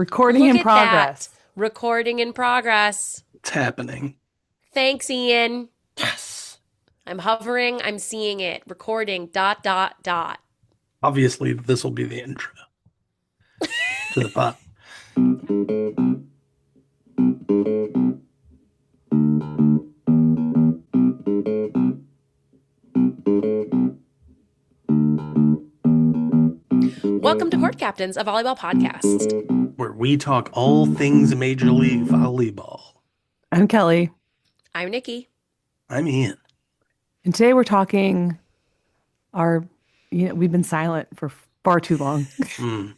Recording Look in at that. progress. Recording in progress. It's happening. Thanks, Ian. Yes. I'm hovering. I'm seeing it. Recording. Dot, dot, dot. Obviously, this will be the intro to the pod. Welcome to Court Captains, a volleyball podcast. Where we talk all things Major League Volleyball. I'm Kelly, I'm Nikki. I'm Ian. and today we're talking we've been silent for far too long, Mm.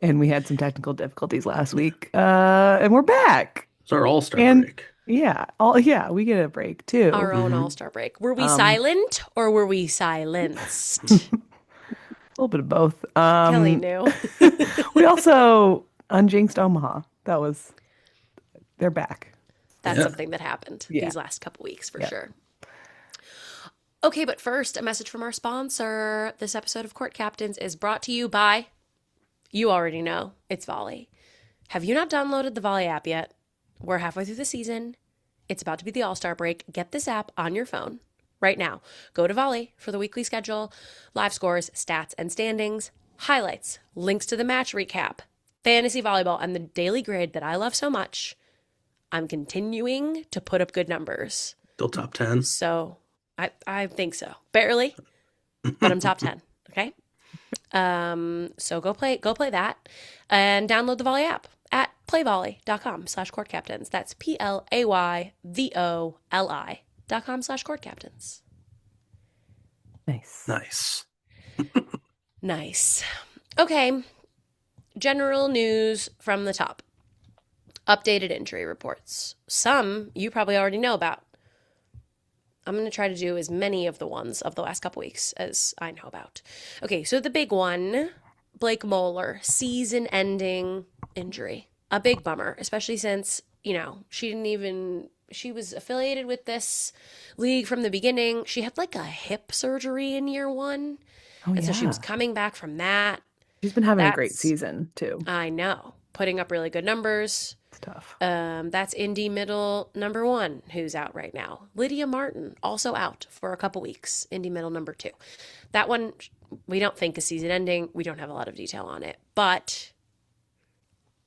and we had some technical difficulties last week, and we're back. It's our all-star And break. we get a break too. Our own Mhm. all-star break. Were we Um, silent or were we silenced? A little bit of both. Kelly knew. We also unjinxed Omaha. They're back. That's Yeah. something that happened Yeah. these last couple weeks for Yeah. sure. Okay, but first, a message from our sponsor. This episode of Court Captains is brought to you by, you already know, it's Volley. Have you not downloaded the Volley app yet? We're halfway through the season. It's about to be the All-Star break. Get this app on your phone right now. Go to Volley for the weekly schedule, live scores, stats and standings, highlights, links to the match recap, fantasy volleyball, and the daily grid that I love so much. I'm continuing to put up good numbers. Still top 10. So I think so. Barely, but I'm top 10. Okay. So go play that and download the Volley app at playvolley.com/courtcaptains. That's playvolley.com/courtcaptains. Nice. Nice. Nice. Okay. General news from the top. Updated injury reports. Some you probably already know about. I'm going to try to do as many of the ones of the last couple weeks as I know about. Okay, so the big one, Blake Moeller, season-ending injury. A big bummer, especially since, she was affiliated with this league from the beginning. She had like a hip surgery in year one. Oh And yeah. so she was coming back from that. She's been having a great That's- season too. I know. Putting up really good numbers. It's tough. That's Indy Middle number 1, who's out right now. Lydia Martin, also out for a couple weeks. Indy Middle number 2. That one, we don't think is season ending. We don't have a lot of detail on it. But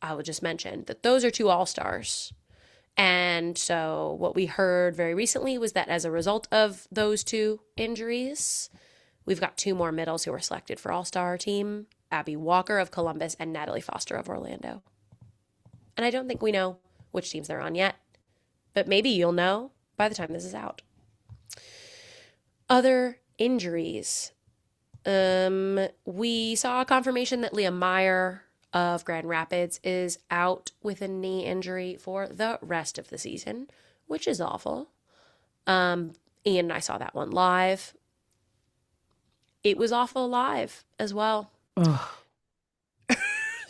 I will just mention that those are 2 All-Stars. And so what we heard very recently was that as a result of those 2 injuries, we've got 2 more middles who were selected for All-Star team. Abby Walker of Columbus and Natalie Foster of Orlando. And I don't think we know which teams they're on yet, but maybe you'll know by the time this is out. Other injuries. We saw a confirmation that Leah Meyer of Grand Rapids is out with a knee injury for the rest of the season, which is awful. Ian and I saw that one live. It was awful live as well. Ugh.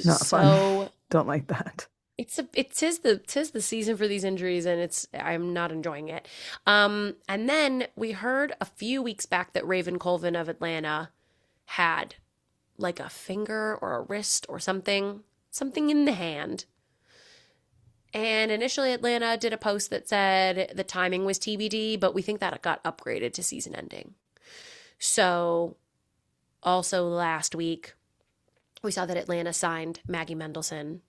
Not fun. So Don't like that. tis the season for these injuries, and I'm not enjoying it. And then we heard a few weeks back that Raven Colvin of Atlanta had like a finger or a wrist or something in the hand. And initially Atlanta did a post that said the timing was TBD, but we think that it got upgraded to season ending. So also last week, we saw that Atlanta signed Maggie Mendelson,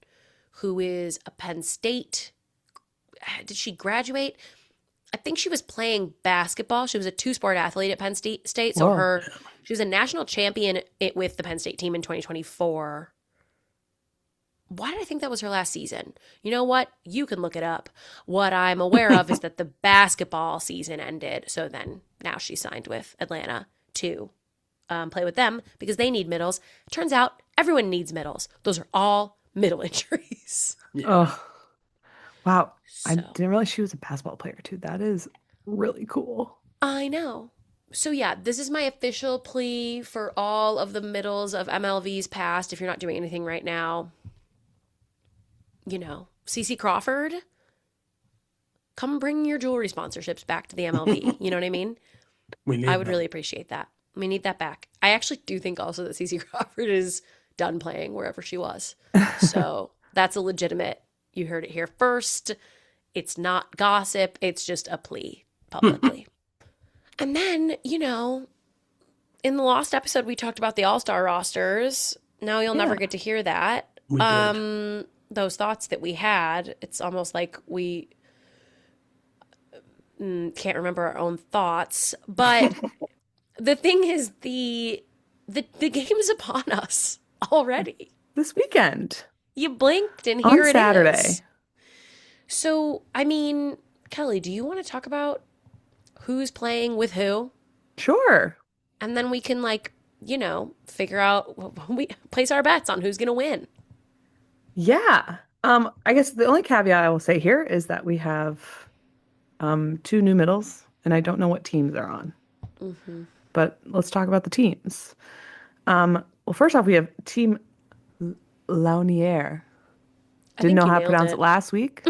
who is a Penn State. Did she graduate? I think she was playing basketball. She was a 2-sport athlete at Penn State. So Whoa. she was a national champion with the Penn State team in 2024. Why did I think that was her last season? You know what? You can look it up. What I'm aware of is that the basketball season ended. So then now she's signed with Atlanta to play with them because they need middles. Turns out everyone needs middles. Those are all middle injuries. Yeah. Oh, wow. I So- didn't realize she was a basketball player too. That is really cool. I know. So yeah, this is my official plea for all of the middles of MLV's past. If you're not doing anything right now, CeCe Crawford, come bring your jewelry sponsorships back to the MLB. You know what I mean? We need I would that. really appreciate that. We need that back. I actually do think also that CeCe Crawford is done playing wherever she was. So that's a legitimate, you heard it here first. It's not gossip, it's just a plea publicly. And then, in the last episode, we talked about the All-Star rosters. Now you'll Yeah. never get to hear that. We did. Those thoughts that we had, it's almost like we can't remember our own thoughts. But the thing is, the game is upon us already. This weekend You blinked and on here it Saturday. is. So, I mean, Kelly, do you want to talk about who's playing with who? Sure. And then we can figure out we place our bets on who's going to win. Yeah. I guess the only caveat I will say here is that we have two new middles, and I don't know what teams they're on. But let's talk about the teams. Well, first off, we have Team Launier. I Didn't think know you how to nailed pronounce it. it last week.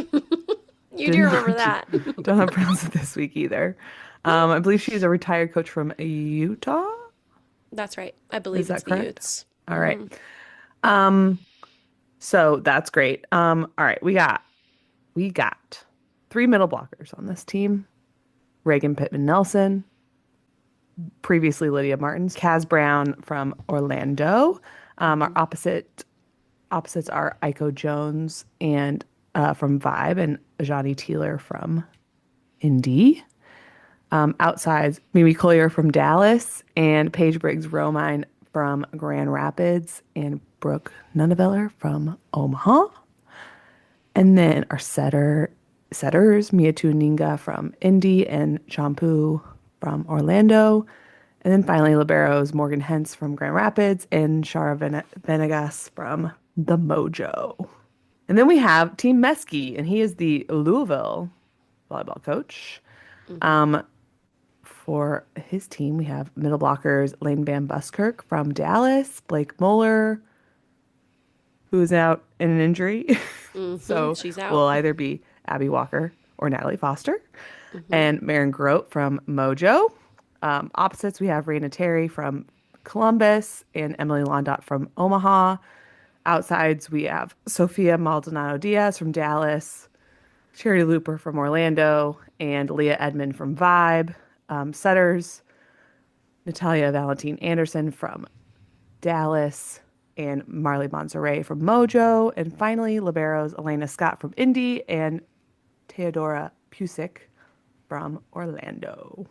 You do remember that. Don't know how to pronounce it this week either. I believe she's a retired coach from Utah. That's right. I believe Is it's that the correct? Utes. All right. So that's great. All right, we got three middle blockers on this team. Reagan Pittman Nelson, previously Lydia Martins, Kaz Brown from Orlando. Our opposites are Iko Jones and from Vibe and Ajani Teeler from Indy. Outsides, Mimi Collier from Dallas and Paige Briggs Romine from Grand Rapids and Brooke Nunneveller from Omaha. And then our setters, Mia Tuninga from Indy and Champu from Orlando. And then finally, liberos, Morgan Hentz from Grand Rapids and Shara Venegas from the Mojo. And then we have Team Mesky, and he is the Louisville volleyball coach. For his team, we have middle blockers Lane Bam Buskirk from Dallas, Blake Moeller, who's out in an injury. So She's out. will either be Abby Walker or Natalie Foster. And Maren Grote from Mojo. Opposites, we have Raina Terry from Columbus and Emily Londot from Omaha. Outsides, we have Sophia Maldonado Diaz from Dallas, Charity Looper from Orlando, and Leah Edmond from Vibe. Setters, Natalia Valentine Anderson from Dallas, and Marley Monserrat from Mojo. And finally, liberos, Elena Scott from Indy and Theodora Pusick from Orlando.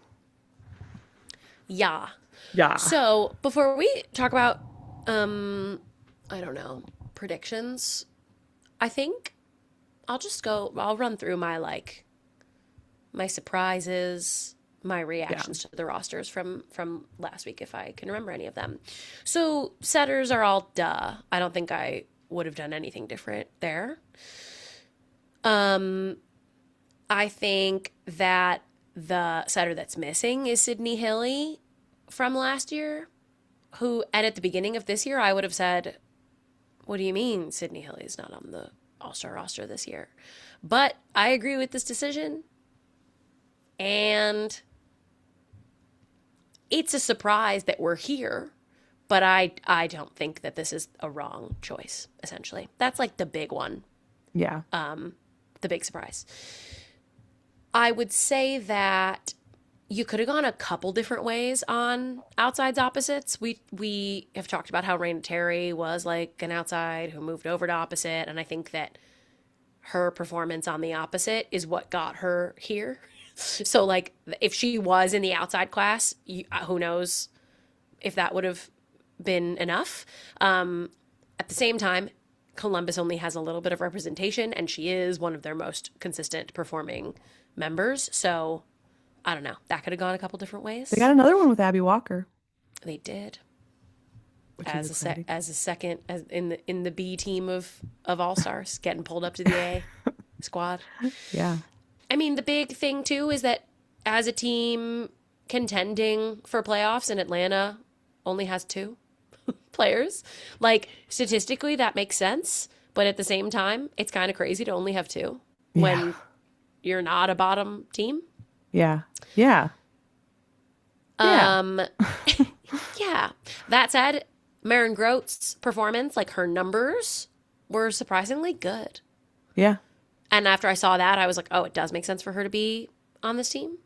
Yeah. Yeah. So before we talk about, I don't know, predictions, I think I'll run through my surprises, my reactions to the rosters from last week, if I can remember any of them. So setters are all duh. I don't think I would have done anything different there. I think that the setter that's missing is Sydney Hilly from last year, who, and at the beginning of this year, I would have said, what do you mean Sydney Hilly is not on the All-Star roster this year? But I agree with this decision. And it's a surprise that we're here, but I don't think that this is a wrong choice, essentially. That's like the big one, Yeah. the big surprise. I would say that you could have gone a couple different ways on outsides opposites. We have talked about how Raina Terry was like an outside who moved over to opposite, and I think that her performance on the opposite is what got her here. So, like, if she was in the outside class, who knows if that would have been enough. At the same time, Columbus only has a little bit of representation, and she is one of their most consistent performing members. So, I don't know. That could have gone a couple different ways. They got another one with Abby Walker, They did. which is As exciting. a second in the B team of All Stars, getting pulled up to the A squad. Yeah. I mean, the big thing too is that as a team contending for playoffs, and Atlanta only has two players, like statistically that makes sense, but at the same time, it's kind of crazy to only have two when you're not a bottom team. Yeah. Yeah. Yeah. Yeah. That said, Maren Grote's performance, like her numbers, were surprisingly good. Yeah. And after I saw that, I was like, oh, it does make sense for her to be on this team.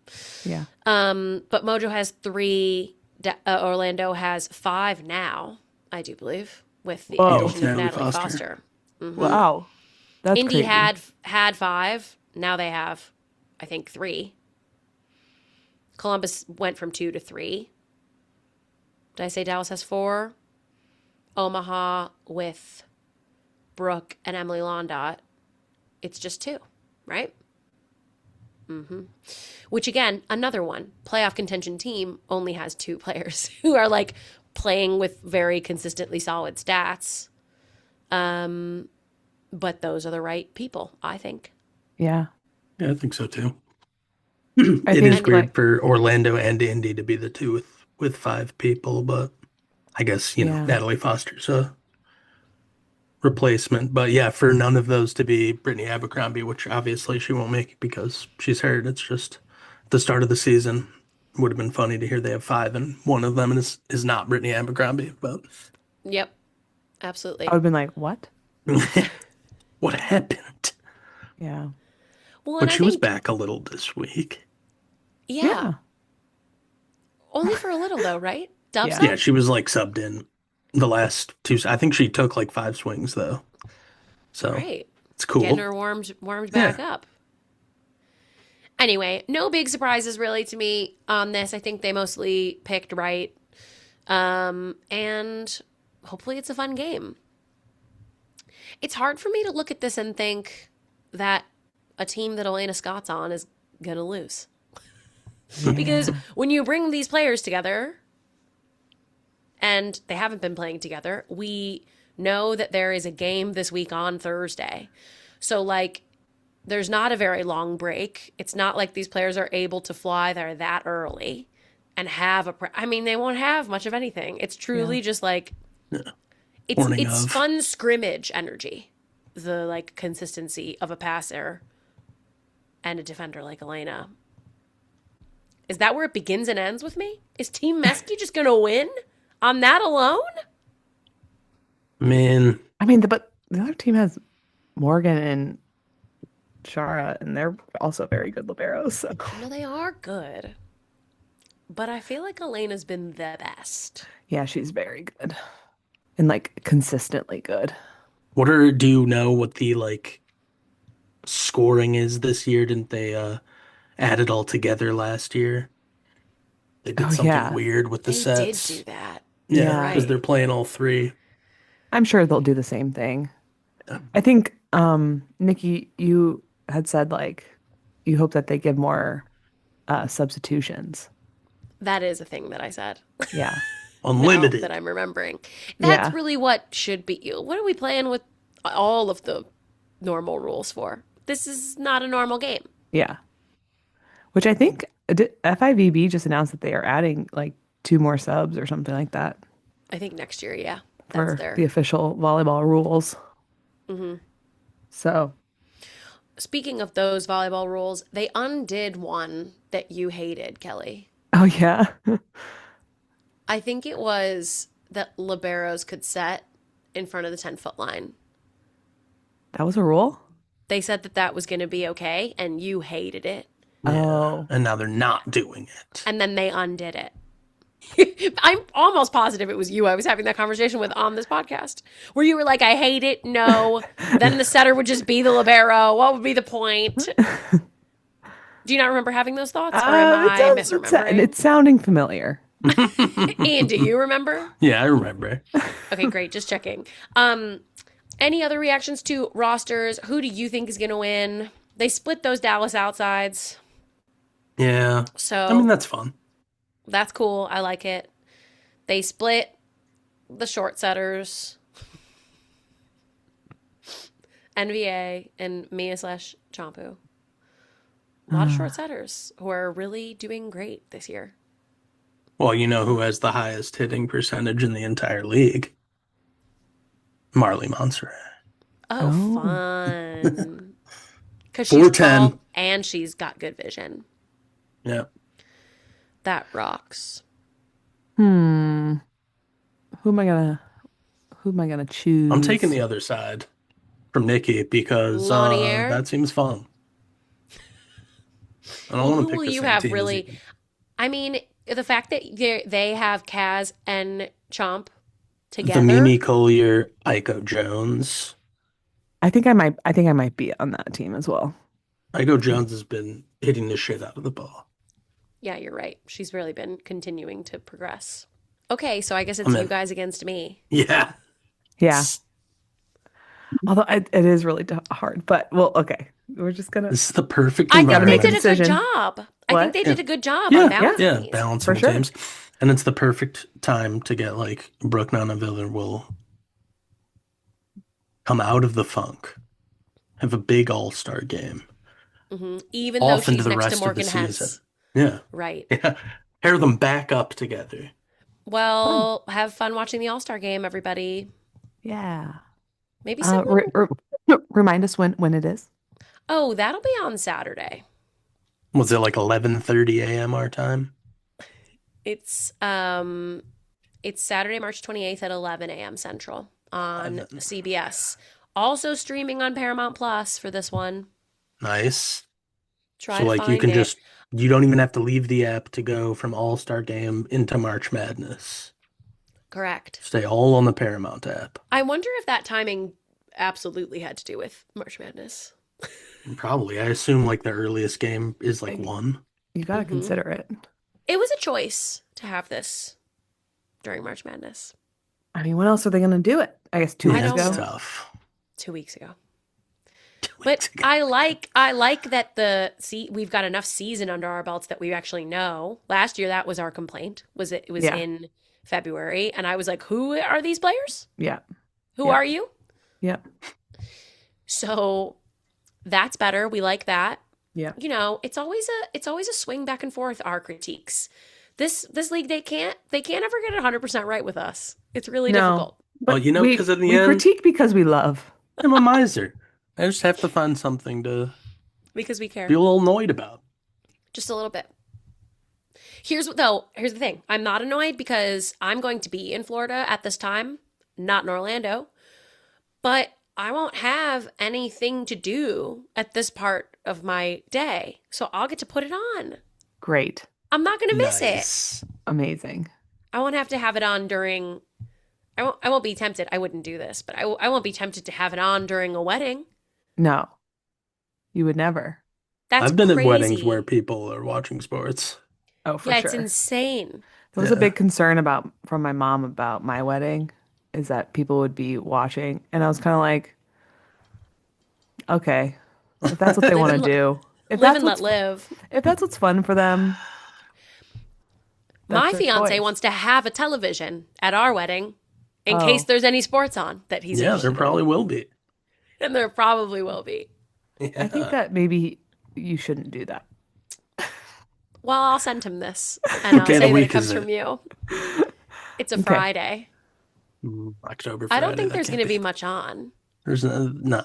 Yeah. But Mojo has 3. Orlando has 5 now, I do believe, with the Yeah, Whoa. with addition of Natalie Natalie Foster. Foster. Wow. That's Indy crazy. had 5. Now they have, I think, 3. Columbus went from 2 to 3. Did I say Dallas has 4? Omaha with Brooke and Emily Londot, it's just 2, right? Which again, another one. Playoff contention team only has 2 players who are like playing with very consistently solid stats. But those are the right people, I think. Yeah. Yeah, I think so too. I It is think And weird like, for Orlando and Indy to be the two with 5 people, but I guess, yeah. Natalie Foster's a replacement. But yeah, for none of those to be Brittany Abercrombie, which obviously she won't make because she's hurt. It's just the start of the season. Would have been funny to hear they have 5 and one of them is not Brittany Abercrombie, but yep, I would absolutely. have been like, what? what happened? Yeah. Well, and But I she was think, back a little this week. yeah, Yeah. only for a little though, right? Dub Yeah. Yeah, sub? she was like subbed in the last 2. I think she took like 5 swings though. So Right. it's Getting cool. her warmed Yeah. back up. Anyway, no big surprises really to me on this. I think they mostly picked right. And hopefully it's a fun game. It's hard for me to look at this and think that a team that Elena Scott's on is going to lose. Because Yeah. when you bring these players together and they haven't been playing together, we know that there is a game this week on Thursday. So, like, there's not a very long break. It's not like these players are able to fly there that early and have I mean, they won't have much of anything. It's Yeah. truly just like Morning it's of. fun scrimmage energy. The like consistency of a passer and a defender like Elena. Is that where it begins and ends with me? Is Team Mesky just going to win on that alone? Man, I mean, but the other team has Morgan and Shara, and they're also very good liberos. So No, they are good. But I feel like Elena's been the best. yeah, she's very good and like consistently good. do you know what the like scoring is this year? Didn't they add it all together last year? They did Oh something yeah. weird with the They did do sets. that. You're Yeah, Yeah. because they're right. playing all 3. I'm sure they'll do the same thing. Yeah. I think Nikki, you had said like you hope that they give more substitutions. That is a thing that I said. Yeah. Now that Unlimited. I'm remembering. That's Yeah. really what should be. What are we playing with all of the normal rules for? This is not a normal game. Yeah. Which I think FIVB just announced that they are adding like 2 more subs or something like that I think next year, yeah. That's for the there. official volleyball rules. So, Speaking of those volleyball rules, they undid one that you hated, Kelly. oh yeah. I think it was that liberos could set in front of the 10-foot line. That was a rule? They said that that was going to be okay, and you hated it. Yeah. Oh. And now they're not doing it. And then they undid it. I'm almost positive it was you I was having that conversation with on this podcast, where you were like, I hate it. No. Then the setter would just be the libero. What would be the point? Do you not remember having those thoughts? Or am It I sounds misremembering? it's sounding familiar. Ian, do you remember? Yeah, I remember. Okay, great. Just checking. Any other reactions to rosters? Who do you think is going to win? They split those Dallas outsides. Yeah. I So mean, that's fun. that's cool. I like it. They split the short setters, NVA and Mia slash Champu. A lot of short setters who are really doing great this year. Well, you know who has the highest hitting percentage in the entire league? Marley Montserrat. Oh, Oh. fun. Because she's 410. tall and she's got good vision. Yeah. That rocks. Hmm. Who am I gonna Who am I gonna I'm taking choose? the other side from Nikki because Lanier. that seems fun. I don't Well, want who to pick will the you same have team as really? you. I mean, the fact that they have Kaz and Chomp The together. Mimi Collier, Aiko Jones. I think I might be on that team as well. Aiko Jones has been hitting the shit out of the ball. Yeah, you're right. She's really been continuing to progress. Okay, so I guess I it's you mean, guys against me. yeah. Yeah. Although it is really hard, but well, okay. We're just gonna This is the perfect I think gotta they make a did a environment. good decision. job. I think What? they Yeah. did a good job on Yeah. Yeah, balancing Yeah. these. Balancing for the sure. teams. And it's the perfect time to get like Brooke Nonaviller will come out of the funk, have a big all-star game, Even though off into she's the next to rest of the Morgan season. Hens. Yeah. Right. Yeah. Pair them back up together. Fun. Well, have fun watching the All Star game, everybody. Yeah. Maybe Uh, re someone. re remind us when it is. Oh, that'll be on Saturday. Was it like 11:30 a.m. our time? It's um it's Saturday, March 28th at 11 a.m. Central on 11. CBS. Also streaming on Paramount Plus for this one. Nice. Try So to like you find can it. just you don't even have to leave the app to go from All-Star Game into March Madness. Correct. Stay all on the Paramount app. I wonder if that timing absolutely had to do with March Madness. Probably. I assume like the earliest game is like I- 1. You gotta hmm consider it. It was a choice to have this during March Madness. I mean, when else are they gonna do it? I guess two I Yeah, weeks don't it's ago. know. tough. 2 weeks ago. 2 weeks But ago. I like that we've got enough season under our belts that we actually know. Last year that was our complaint. It was Yeah. in February and I was like, "Who are these players? Yeah. Who Yeah. are you?" Yeah. So that's better. We like that. Yeah. You know, it's always a swing back and forth our critiques. This league they can't ever get it 100% right with us. It's really No. difficult Well, But because in the we end, critique because we love. I'm a miser. I just have to find something to because we be care a little annoyed about. just a little bit. Here's the thing. I'm not annoyed because I'm going to be in Florida at this time, not in Orlando. But I won't have anything to do at this part of my day. So I'll get to put it on. Great. I'm not going to miss it. Nice. Amazing. I won't have to have it on during I won't be tempted. I wouldn't do this, but I won't be tempted to have it on during a wedding. No, you would never. That's I've been at weddings crazy. where people are watching sports. Oh, for Yeah, it's sure. insane. There was a Yeah. big concern from my mom about my wedding is that people would be watching. And I was kind of like, okay, if that's what they Live want to and do, live and let live. if that's what's fun for them, that's My their fiance choice. wants to have a television at our wedding in case Oh, there's any sports on that he's Yeah, there interested probably in. will be. And there probably will be. I think Yeah. that maybe you shouldn't do that. Well, I'll send him this and What I'll day of the say that it week is comes it? from you. It's a Okay. Friday. October I don't Friday. think That there's can't going to be. be much on. There's no.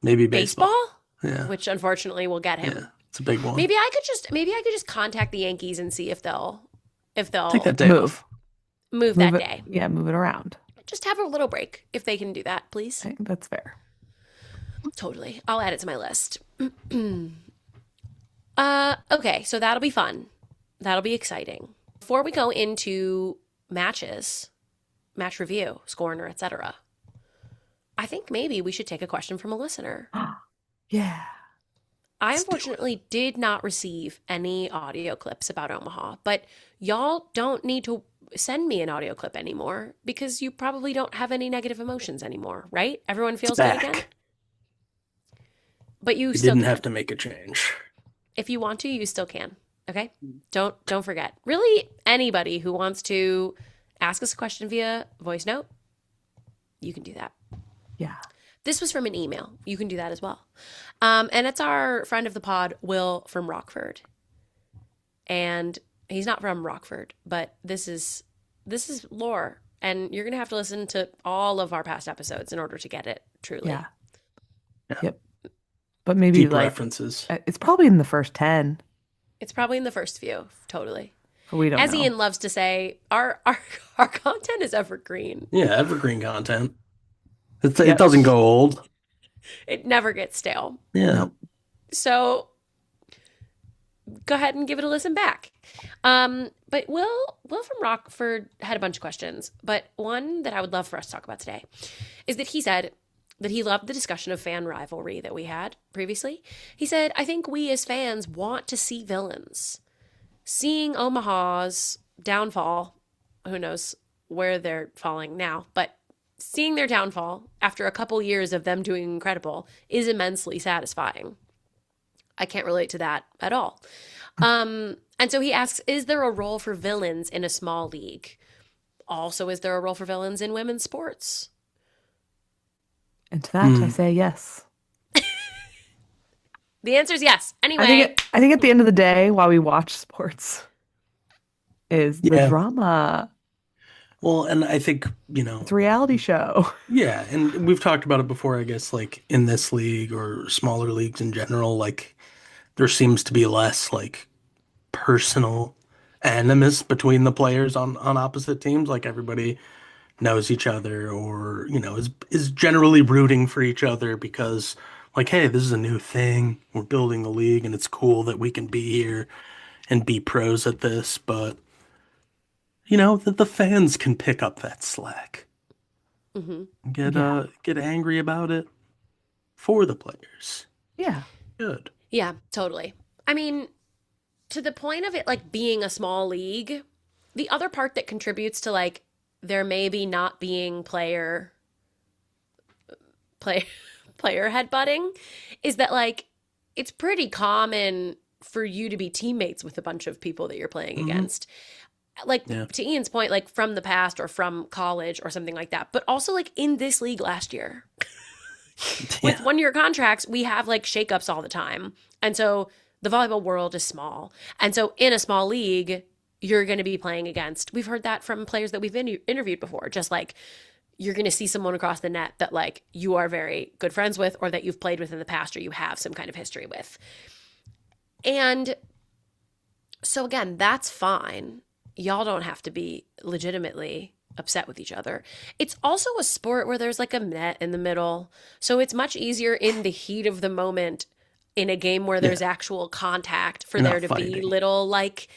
Maybe baseball. Baseball, Yeah. which unfortunately will get Yeah. him. It's a big one. Maybe I could just contact the Yankees and see if Take they'll that day Move. off. move Move that it. day. Yeah, move it around. Just have a little break if they can do that, please. I think that's fair. Totally. I'll add it to my list. Okay, so that'll be fun. That'll be exciting. Before we go into matches, match review, scorer, etc., I think maybe we should take a question from a listener. Yeah. I Let's do it. unfortunately did not receive any audio clips about Omaha, but y'all don't need to send me an audio clip anymore because you probably don't have any negative emotions anymore, right? Everyone It's feels good again? back. But you You still didn't can. have to make a change. If you want to, you still can. Okay? Don't forget. Really, anybody who wants to ask us a question via voice note, you can do that. Yeah. This was from an email. You can do that as well. And it's our friend of the pod, Will from Rockford. And he's not from Rockford, but this is lore. And you're gonna have to listen to all of our past episodes in order to get it truly. Yeah. Yeah. Yep. But maybe Deep like references. it's probably in the first 10. It's probably in the first few, totally. We don't As know. Ian loves to say, our content is evergreen. Yeah, evergreen content. It Yep. doesn't go old. It never gets stale. Yeah. Nope. So go ahead and give it a listen back. But Will from Rockford had a bunch of questions, but one that I would love for us to talk about today is that he said that he loved the discussion of fan rivalry that we had previously. He said, I think we as fans want to see villains. Seeing Omaha's downfall, who knows where they're falling now, but seeing their downfall after a couple years of them doing incredible is immensely satisfying. I can't relate to that at all. And so he asks, is there a role for villains in a small league? Also, is there a role for villains in women's sports? And to that, I say yes. The answer is yes. Anyway, I think at the end of the day, why we watch sports is the Yeah. drama. Well, and I think, It's a reality show. yeah, and we've talked about it before, I guess, like in this league or smaller leagues in general, like there seems to be less like personal animus between the players on opposite teams. Like everybody knows each other or, is generally rooting for each other because like, hey, this is a new thing. We're building a league and it's cool that we can be here and be pros at this, but that the fans can pick up that slack. Yeah. Get angry about it for the players. Yeah. Good. yeah, totally. I mean, to the point of it like being a small league, the other part that contributes to like there maybe not being play player headbutting is that like it's pretty common for you to be teammates with a bunch of people that you're playing against. Like Yeah. to Ian's point, like from the past or from college or something like that. But also like in this league last year. With Yeah. 1 year contracts, we have like shakeups all the time. And so the volleyball world is small. And so in a small league, you're going to be playing against. We've heard that from players that we've interviewed before. Just like you're going to see someone across the net that like you are very good friends with or that you've played with in the past or you have some kind of history with. And so again, that's fine. Y'all don't have to be legitimately upset with each other. It's also a sport where there's like a net in the middle. So it's much easier in the heat of the moment in a game where there's actual contact for You're there not to be fighting. little like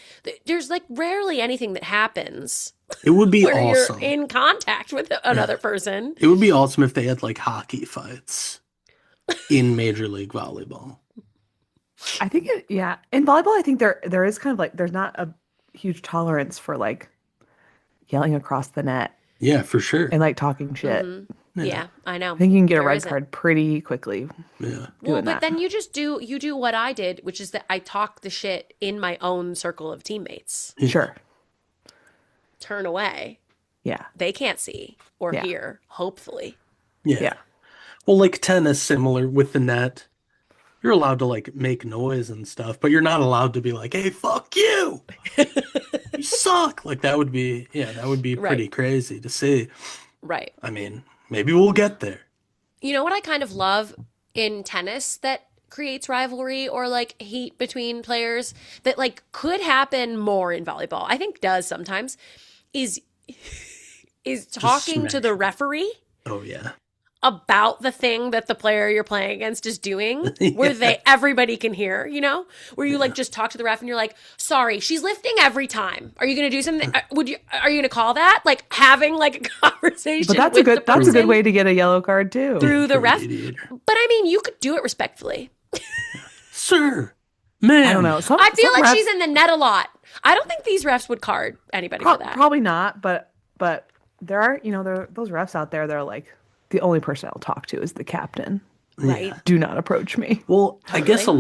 there's like rarely anything that happens It would be where you're awesome. in contact with another person. It would be awesome if they had like hockey fights in Major League Volleyball. I think yeah. In volleyball, I think there is kind of like there's not a huge tolerance for like yelling across the net Yeah, for sure. and like talking shit. Yeah, I know. I think you can get a There red isn't. card pretty quickly Yeah. Well, doing but that. then you do what I did, which is that I talk the shit in my own circle of teammates. Sure. Turn away. Yeah. They can't see or Yeah. hear, hopefully. Yeah. Yeah. Well, like tennis, similar with the net. You're allowed to like make noise and stuff, but you're not allowed to be like, "Hey, fuck you! You suck!" Like that would be pretty Right. crazy to see. Right. I mean, maybe we'll get there. You know what I kind of love in tennis that creates rivalry or like heat between players that like could happen more in volleyball. I think does sometimes is talking to smash. the referee Oh yeah. about the thing that the player you're playing against is doing where Yeah. everybody can hear, where you like just talk to the ref and you're like, sorry, she's lifting every time, are you gonna do something, are you gonna call that, like having like a conversation But that's with the that's a good person way to get a yellow card too. through the For ref. mediator. But I mean, you could do it respectfully. Sir, man. I don't know. I feel some like refs- she's in the net a lot. I don't think these refs would card anybody for that. Probably not, but there are, there are those refs out there that are like the only person I'll talk to is the captain. Right. Do not approach me. Well, I guess Totally.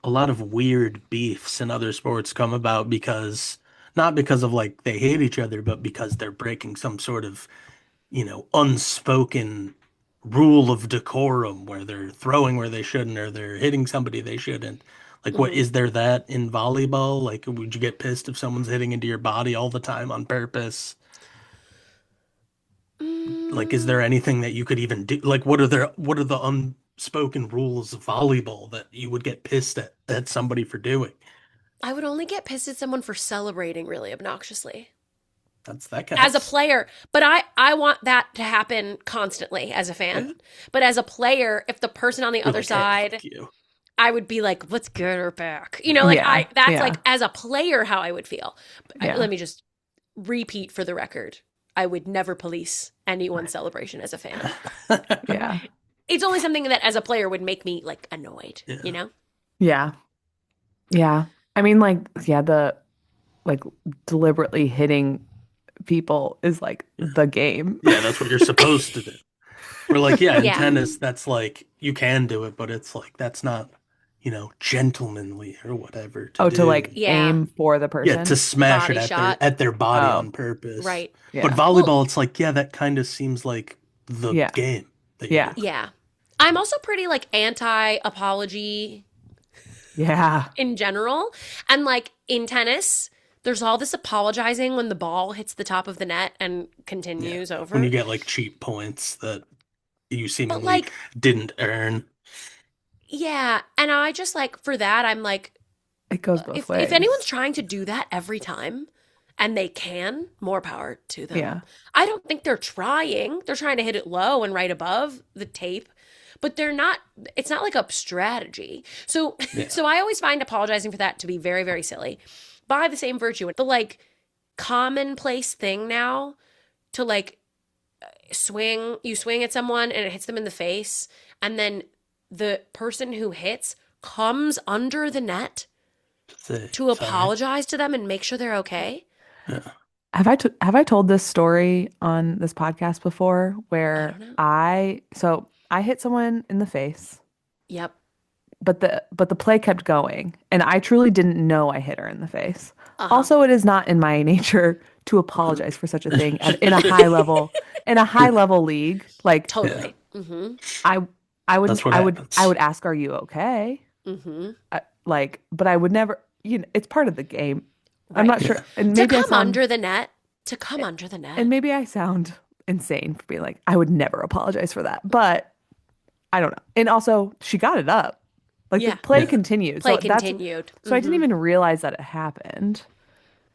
a lot of weird beefs in other sports come about because not because of like they hate each other, but because they're breaking some sort of, unspoken rule of decorum where they're throwing where they shouldn't or they're hitting somebody they shouldn't. Like what is there that in volleyball? Like would you get pissed if someone's hitting into your body all the time on purpose? Like is there anything that you could even do? Like what are the unspoken rules of volleyball that you would get pissed at somebody for doing? I would only get pissed at someone for celebrating really obnoxiously. That As a counts. player, but I want that to happen constantly as a Yeah. fan. But as a player, if the person on the You're other like, hey, side, fuck you. I would be like, let's get her back. You know, like Yeah. that's Yeah. like as a player how I would feel. Yeah. Let me just repeat for the record. I would never police anyone's celebration as a fan. Yeah. It's only something that as a player would make me like annoyed, Yeah. you know? Yeah. Yeah. I mean, like, yeah, the like deliberately hitting people is like the game. Yeah, that's what you're supposed to do. We're like, yeah, in Yeah. tennis, that's like you can do it, but it's like that's not, gentlemanly or whatever to Oh, to like do. Yeah. aim for the Yeah, to person. smash it Body at their shot. at their body Oh, on purpose. Right. But yeah. Well, volleyball, it's like, yeah, that kind of seems like the Yeah. game that you Yeah. do. yeah. I'm also pretty like anti apology Yeah. in general. And like in tennis, there's all this apologizing when the ball hits the top of the net and continues When over. you get like cheap points that you But seemingly like, didn't earn. yeah. And I just like, for that, I'm like, It goes both if ways. anyone's trying to do that every time and they can, more power to them. Yeah. I don't think they're trying. They're trying to hit it low and right above the tape, but they're not, it's not like a strategy. So, Yeah. so I always find apologizing for that to be very, very silly. By the same virtue, the like commonplace thing now to like you swing at someone and it hits them in the face, and then the person who hits comes under the net Say, to sorry. apologize to them and make sure they're okay. Yeah. Have I told this story on this podcast before where I don't know. I hit someone in the face, Yep. but the play kept going and I truly didn't know I hit her in the face. Uh-huh. Also, it is not in my nature to apologize for such a thing in a high level league. Like Totally. Mm-hmm. I would That's what I would happens. I would ask, "Are you okay?" Mm-hmm. But I would never, it's part of the game. I'm Right. not sure. And To maybe I come sound under the net. To come under the net. and maybe I sound insane for being like, I would never apologize for that. But I don't know. And also, she got it up. Like Yeah. the play Yeah. continued. Play So that's continued. so I didn't even realize that it happened.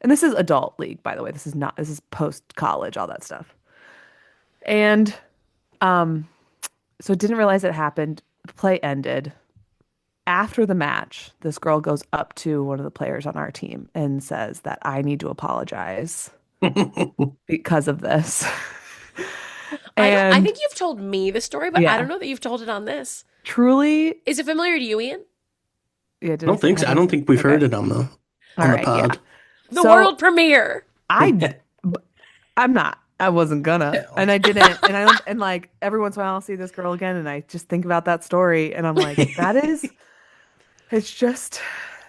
And this is adult league, by the way. This is post college, all that stuff. And so didn't realize it happened. The play ended. After the match, this girl goes up to one of the players on our team and says that I need to apologize because of this. I And think you've told me the story, but Yeah. I don't know that you've told it on this. truly, Is it familiar to you, Ian? yeah, I don't think so. I don't think we've heard it on the All right, yeah. pod. The So world premiere. I wasn't gonna, Yeah. and I didn't, and I don't, and like every once in a while I'll see this girl again, and I just think about that story, and I'm like, it's just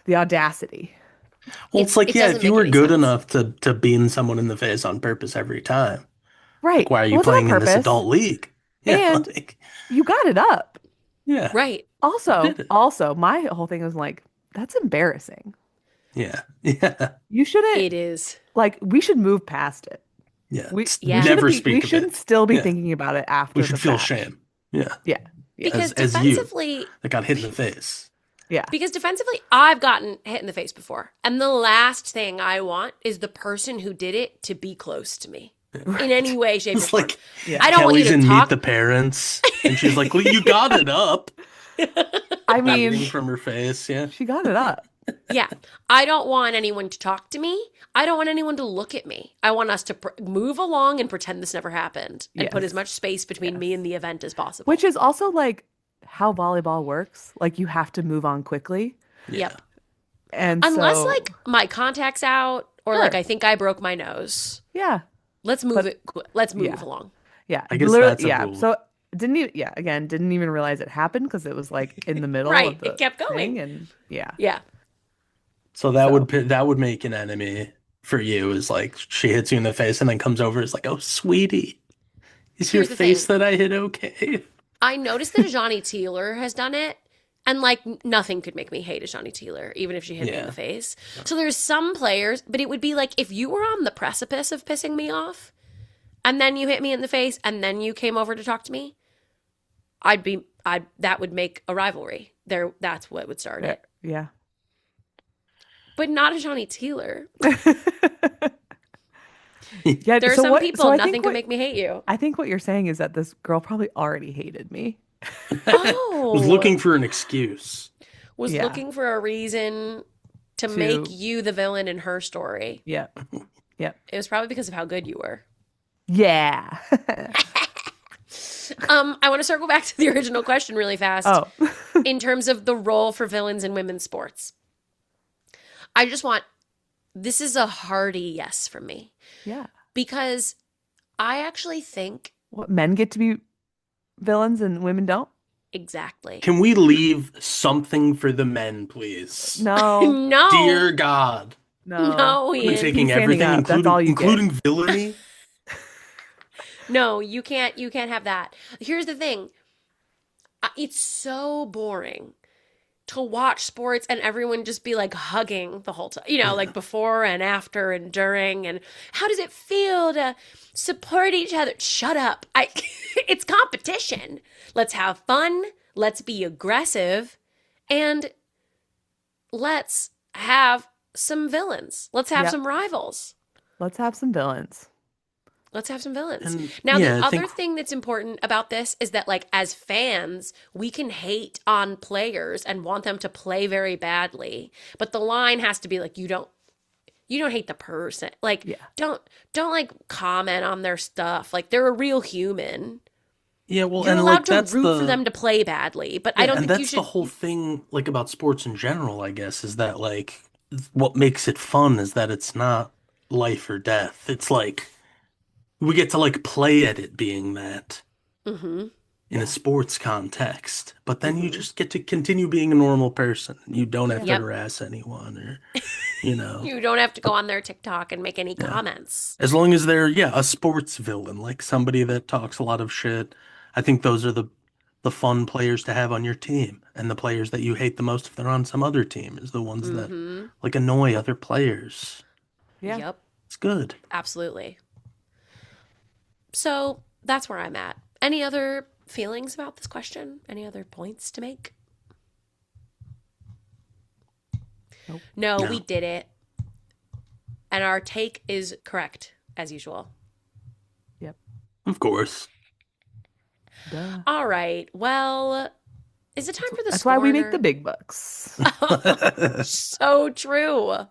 the audacity. Well, it's like, It yeah, doesn't if you make were any good sense. enough to bean someone in the face on purpose every time, Right. like, why are It you wasn't on playing in this purpose. adult league? Yeah, And like, you got it up. yeah, Right. Also, did it. my whole thing was like, that's embarrassing. yeah, yeah, You shouldn't It is. like we should move past it. yeah. Yeah. Never we speak of shouldn't it. still be Yeah. thinking about it after We should the feel fact. shame. Yeah, Yeah. Yeah. Because as you defensively, that got hit in the face. Yeah. I've gotten hit in the face before. And the last thing I want is the person who did it to be close to me in any way, shape, or It's form. like Yeah. I don't want you Kelly's to in Meet talk. the Parents, and she's like, "Well, you got it up." I Bleeding mean, from her face. Yeah, she got it up. Yeah. I don't want anyone to talk to me. I don't want anyone to look at me. I want us to move along and pretend this never happened and put Yes. as much space between me and the event as possible. Which is also like how volleyball works. Like you have to move on quickly. Yep. And Unless so, like my contact's out or Sure. like I think I broke my nose. yeah. Let's move it. Let's move yeah. along. Yeah. I guess Literally, that's a yeah. rule. So didn't even realize it happened because it was like in the middle Right, of the it kept going. thing, and yeah. Yeah. So that would make an enemy for you. Is like she hits you in the face and then comes over. Is like, "Oh, sweetie, is your Here's the face thing. that I hit okay?" I noticed that Johnny Teeler has done it. And like nothing could make me hate a Johnny Teeler, even if she hit me in Yeah. the face. So there's some players, but it would be like if you were on the precipice of pissing me off, and then you hit me in the face, and then you came over to talk to me, that would make a rivalry. That's what would start Yeah. it. Yeah. but not a Johnny Taylor. Yeah. There are So some what? So people, nothing can make me hate you. I think what you're saying is that this girl probably already hated me. Was Oh, looking for an excuse. was Yeah. looking for a reason to make To you the villain in her story. Yep. Yep. It was probably because of how good you were. Yeah. I want to circle back to the original question really fast Oh. in terms of the role for villains in women's sports. I just want this is a hearty yes from me Yeah. because I actually think What, men get to be villains and women don't? exactly. Can we leave something for the men, please? No. No, Dear God. No. no, What are we Ian. taking He's standing everything, up. That's all you get. including villainy? No, you can't have that. Here's the thing. It's so boring to watch sports and everyone just be like hugging the whole time, like before and after and during. And how does it feel to support each other? Shut up. It's competition. Let's have fun. Let's be aggressive. And let's have some villains. Let's have Yep. some rivals. Let's have some villains. Let's have some villains. And, Now, yeah, the I other think- thing that's important about this is that, like, as fans, we can hate on players and want them to play very badly, but the line has to be like, you don't hate the person. Like, Yeah. don't like comment on their stuff. Like, they're a real human. Yeah, well, You're and allowed like to that's root the for them to play badly, but I yeah, don't and think you that's should. the whole thing, like about sports in general, I guess, is that like what makes it fun is that it's not life or death. It's like we get to like play at it being that Mm-hmm. in a sports context, but then you Mm-hmm. just get to continue being a normal person. You don't have to Yep. harass anyone or, you know, You don't have to go on their TikTok and make any Yeah. comments. as long as they're, yeah, a sports villain, like somebody that talks a lot of shit. I think those are the fun players to have on your team, and the players that you hate the most if they're on some other team is the ones that Mm-hmm. like annoy other players. Yeah. Yep. It's good. Absolutely. So that's where I'm at. Any other feelings about this question? Any other points to make? Nope. No, No. we did it. And our take is correct, as usual. Of course. Duh. All right. Well, is it time for the That's why we make scorner? the big bucks. So true. Oh,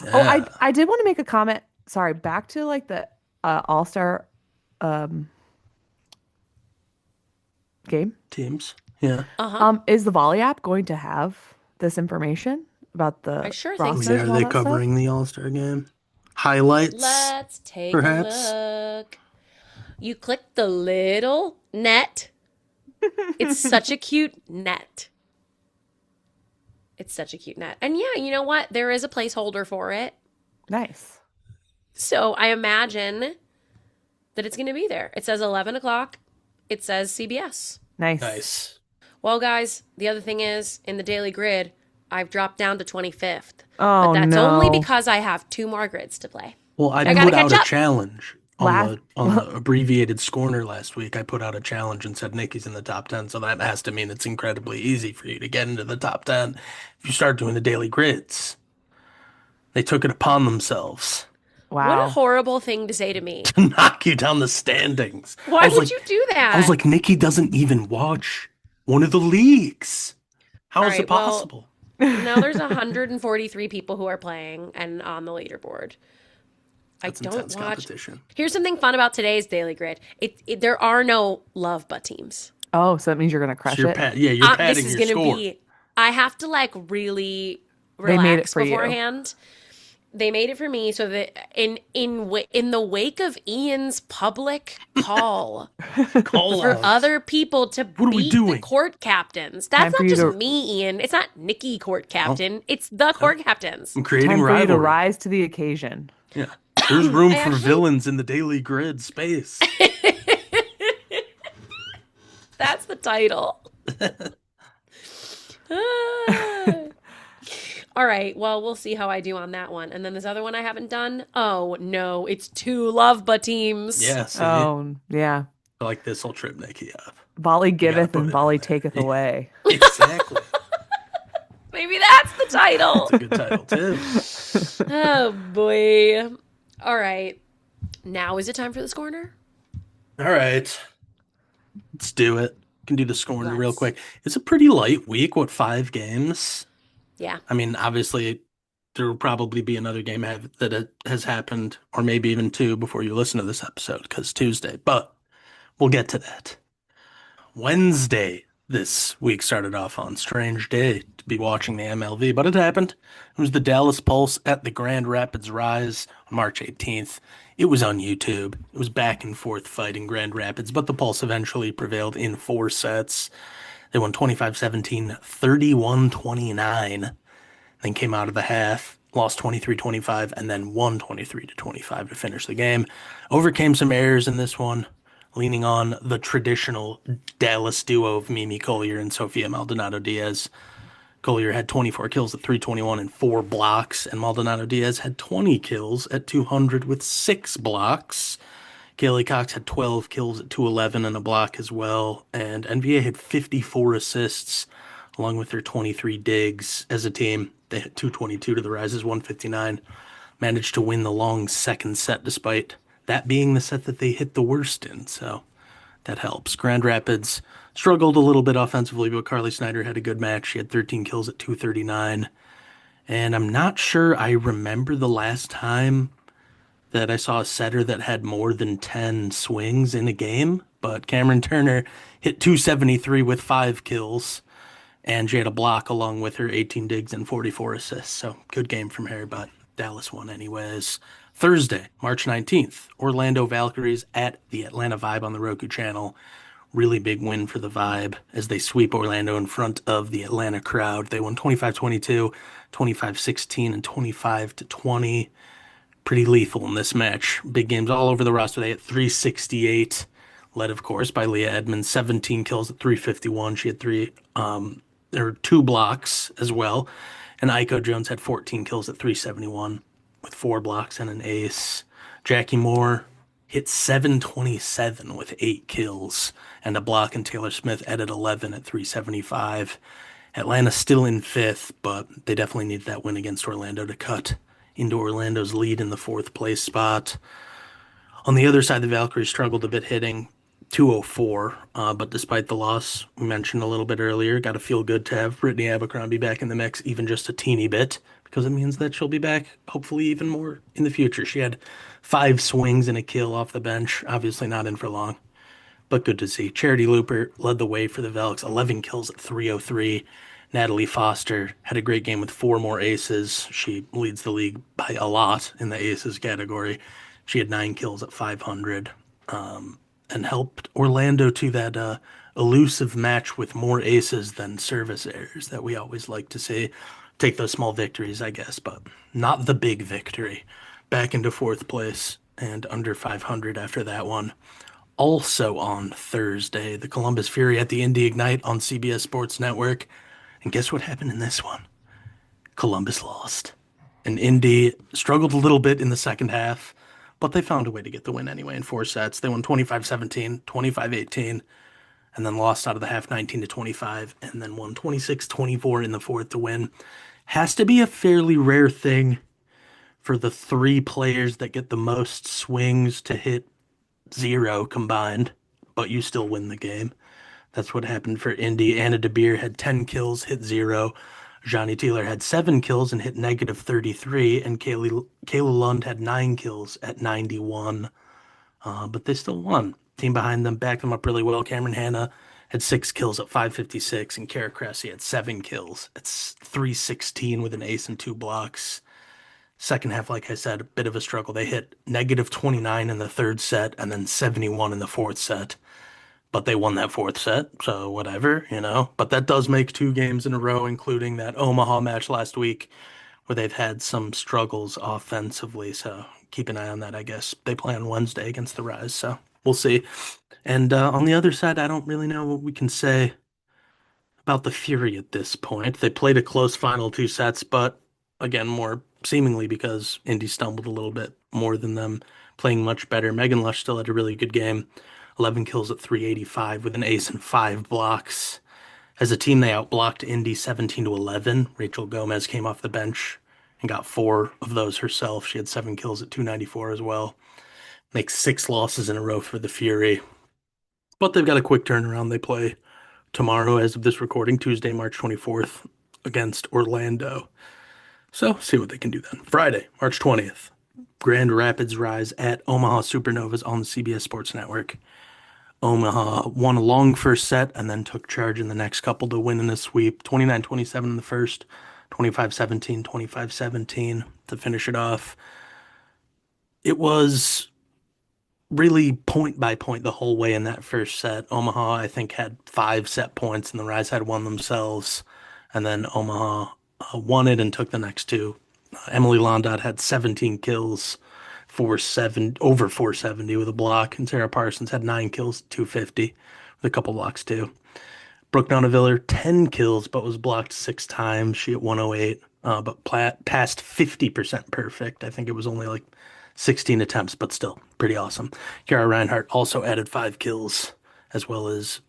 Yeah. I did want to make a comment. Sorry, back to like the All-Star um game. Teams. Yeah. Uh-huh. Is the Volley app going to have this information about the I sure think rosters so. Yeah, are and all they that stuff? covering the All-Star game? Highlights? Let's take perhaps? a look. You click the little net. It's such a cute net. It's such a cute net. And yeah, you know what? There is a placeholder for it. Nice. So I imagine that it's going to be there. It says 11 o'clock. It says CBS. Nice. Nice. Well, guys, the other thing is in the daily grid, I've dropped down to 25th. Oh, But that's no. only because I have 2 more grids to play. Well, I gotta put out catch a up. challenge on Last- the abbreviated scorner last week. I put out a challenge and said Nikki's in the top 10, so that has to mean it's incredibly easy for you to get into the top 10 if you start doing the daily grids. They took it upon themselves What Wow. a horrible thing to say to me. to knock you down the standings. I Why was would like, you do that? I was like, Nikki doesn't even watch one of the leagues. How All is it right, well, possible? now there's 143 people who are playing and on the leaderboard. That's I don't intense watch. competition. Here's something fun about today's daily grid. There are no love but teams. Oh, so that means you're gonna crush So you're it. you're This padding is your gonna score. be. I have to like really They made it relax for you. beforehand. They made it for me so that in the wake of Ian's public call Call for out. other people to What are we beat doing? the court captains. Time That's for not you just to- me, Ian. It's not Nikki court captain. It's the court captains. I'm creating Time for you to rivalry. rise to the occasion. Yeah. There's room for actually- villains in the daily grid space. That's the title. Ah. All right. Well, we'll see how I do on that one. And then this other one I haven't done. Oh, no. It's 2 love but teams. Yeah, see, Oh, yeah. like this will trip Nikki up. Volley gotta giveth put and it volley in there. taketh away. Exactly. Maybe that's the That's title. a good title too. Oh boy. All right. Now is it time for this corner? All right, let's do it. Can do the scoring real Let's. quick. It's a pretty light week. What, 5 games? Yeah. I mean, obviously, there will probably be another game that has happened, or maybe even two before you listen to this episode, because Tuesday. But we'll get to that. Wednesday this week started off on strange day to be watching the MLV, but it happened. It was the Dallas Pulse at the Grand Rapids Rise on March 18th. It was on YouTube. It was back and forth fight in Grand Rapids, but the Pulse eventually prevailed in 4 sets. They won 25-17, 31-29, then came out of the half, lost 23-25, and then won 23-25 to finish the game. Overcame some errors in this one, leaning on the traditional Dallas duo of Mimi Collier and Sofia Maldonado Diaz. Collier had 24 kills at 321 and 4 blocks, and Maldonado Diaz had 20 kills at 200 with 6 blocks. Kaylee Cox had 12 kills at 211 and a block as well, and NBA had 54 assists along with their 23 digs as a team. They had 222 to the Rise's 159. Managed to win the long second set despite that being the set that they hit the worst in, so that helps. Grand Rapids struggled a little bit offensively, but Carly Snyder had a good match. She had 13 kills at 239. And I'm not sure I remember the last time that I saw a setter that had more than 10 swings in a game, but Cameron Turner hit 273 with 5 kills, and she had a block along with her 18 digs and 44 assists. So good game from her, but Dallas won anyways. Thursday, March 19th, Orlando Valkyries at the Atlanta Vibe on the Roku channel. Really big win for the Vibe as they sweep Orlando in front of the Atlanta crowd. They won 25-22, 25-16, and 25-20. Pretty lethal in this match. Big games all over the roster. They had 368, led of course by Leah Edmonds, 17 kills at 351. She had 2 blocks as well. And Aiko Jones had 14 kills at 371 with 4 blocks and an ace. Jackie Moore hit 727 with 8 kills and a block, and Taylor Smith added 11 at 375. Atlanta still in fifth, but they definitely need that win against Orlando to cut into Orlando's lead in the fourth place spot. On the other side, the Valkyries struggled a bit hitting 204, but despite the loss, we mentioned a little bit earlier, got to feel good to have Brittany Abercrombie back in the mix, even just a teeny bit, because it means that she'll be back, hopefully, even more in the future. She had 5 swings and a kill off the bench, obviously not in for long, but good to see. Charity Looper led the way for the Velks, 11 kills at 303. Natalie Foster had a great game with 4 more aces. She leads the league by a lot in the aces category. She had 9 kills at 500, and helped Orlando to that elusive match with more aces than service errors that we always like to see. Take those small victories, I guess, but not the big victory. Back into fourth place and under 500 after that one. Also on Thursday, the Columbus Fury at the Indy Ignite on CBS Sports Network. And guess what happened in this one? Columbus lost. And Indy struggled a little bit in the second half, but they found a way to get the win anyway in 4 sets. They won 25-17, 25-18, and then lost out of the half 19-25, and then won 26-24 in the fourth to win. Has to be a fairly rare thing for the 3 players that get the most swings to hit 0 combined, but you still win the game. That's what happened for Indy. Anna DeBeer had 10 kills, hit 0. Johnny Taylor had 7 kills and hit -33, and Kayla Lund had 9 kills at 91. But they still won. Team behind them backed them up really well. Cameron Hanna had 6 kills at 556, and Kara Cressy had 7 kills. It's 316 with an ace and 2 blocks. Second half, like I said, a bit of a struggle. They hit -29 in the third set and then 71 in the fourth set. But they won that fourth set, so whatever. But that does make 2 games in a row, including that Omaha match last week, where they've had some struggles offensively. So keep an eye on that, I guess. They play on Wednesday against the Rise, so we'll see. And on the other side, I don't really know what we can say about the Fury at this point. They played a close final 2 sets, but again, more seemingly because Indy stumbled a little bit more than them, playing much better. Megan Lush still had a really good game. 11 kills at 385 with an ace and 5 blocks. As a team, they outblocked Indy 17-11. Rachel Gomez came off the bench and got 4 of those herself. She had 7 kills at 294 as well. Makes 6 losses in a row for the Fury. But they've got a quick turnaround. They play tomorrow, as of this recording, Tuesday, March 24th, against Orlando. So, see what they can do then. Friday, March 20th, Grand Rapids Rise at Omaha Supernovas on the CBS Sports Network. Omaha won a long first set and then took charge in the next couple to win in a sweep. 29-27 in the first, 25-17, 25-17 to finish it off. It was really point by point the whole way in that first set. Omaha, I think, had 5 set points, and the Rise had one themselves. And then Omaha won it and took the next two. Emily Londot had 17 kills, over 470 with a block, and Sarah Parsons had 9 kills, 250 with a couple blocks too. Brooke Donaviller, 10 kills, but was blocked 6 times. She at 108, but passed 50% perfect. I think it was only like 16 attempts, but still pretty awesome. Kiara Reinhardt also added 5 kills, as well as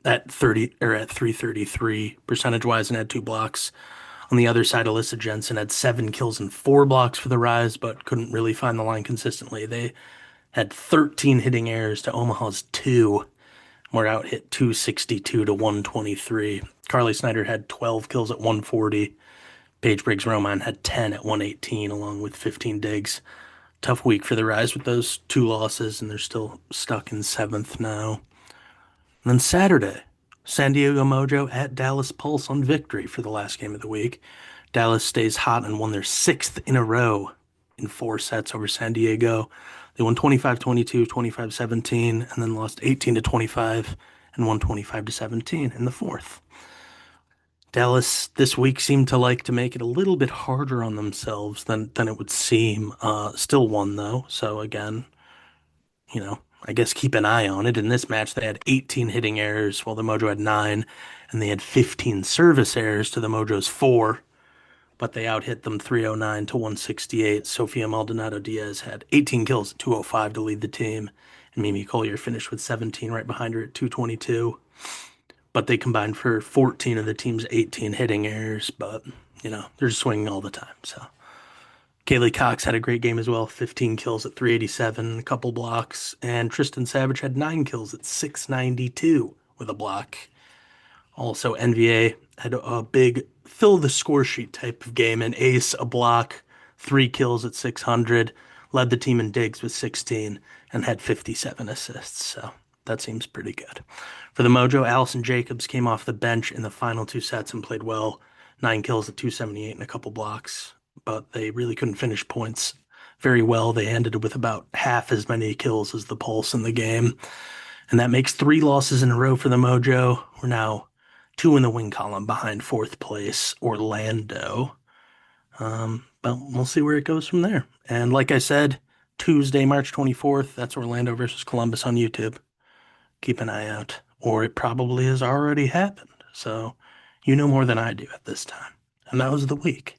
at 30 or at 333 percentage wise, and had 2 blocks. On the other side, Alyssa Jensen had 7 kills and 4 blocks for the Rise, but couldn't really find the line consistently. They had 13 hitting errors to Omaha's 2. Were out hit 262 to 123. Carly Snyder had 12 kills at 140. Paige Briggs Roman had 10 at 118, along with 15 digs. Tough week for the Rise with those 2 losses, and they're still stuck in 7th now. And then Saturday, San Diego Mojo at Dallas Pulse on victory for the last game of the week. Dallas stays hot and won their 6th in a row in 4 sets over San Diego. They won 25-22, 25-17, and then lost 18-25 and won 25-17 in the 4th. Dallas this week seemed to like to make it a little bit harder on themselves than it would seem. Still won though, so again, I guess keep an eye on it. In this match, they had 18 hitting errors while the Mojo had 9, and they had 15 service errors to the Mojo's 4. But they outhit them 309 to 168. Sofia Maldonado Diaz had 18 kills at 205 to lead the team, and Mimi Collier finished with 17 right behind her at 222. But they combined for 14 of the team's 18 hitting errors, but, they're just swinging all the time. So Kaylee Cox had a great game as well, 15 kills at 387, a couple blocks, and Tristan Savage had 9 kills at 692 with a block. Also, NVA had a big fill the score sheet type of game, an ace, a block, 3 kills at 600, led the team in digs with 16, and had 57 assists. So that seems pretty good. For the Mojo, Allison Jacobs came off the bench in the final 2 sets and played well, 9 kills at 278 and a couple blocks, but they really couldn't finish points very well. They ended with about half as many kills as the Pulse in the game, and that makes 3 losses in a row for the Mojo. We're now 2 in the win column behind 4th place, Orlando. But we'll see where it goes from there. And like I said, Tuesday, March 24th, that's Orlando versus Columbus on YouTube. Keep an eye out. Or it probably has already happened. So you know more than I do at this time. And that was the week.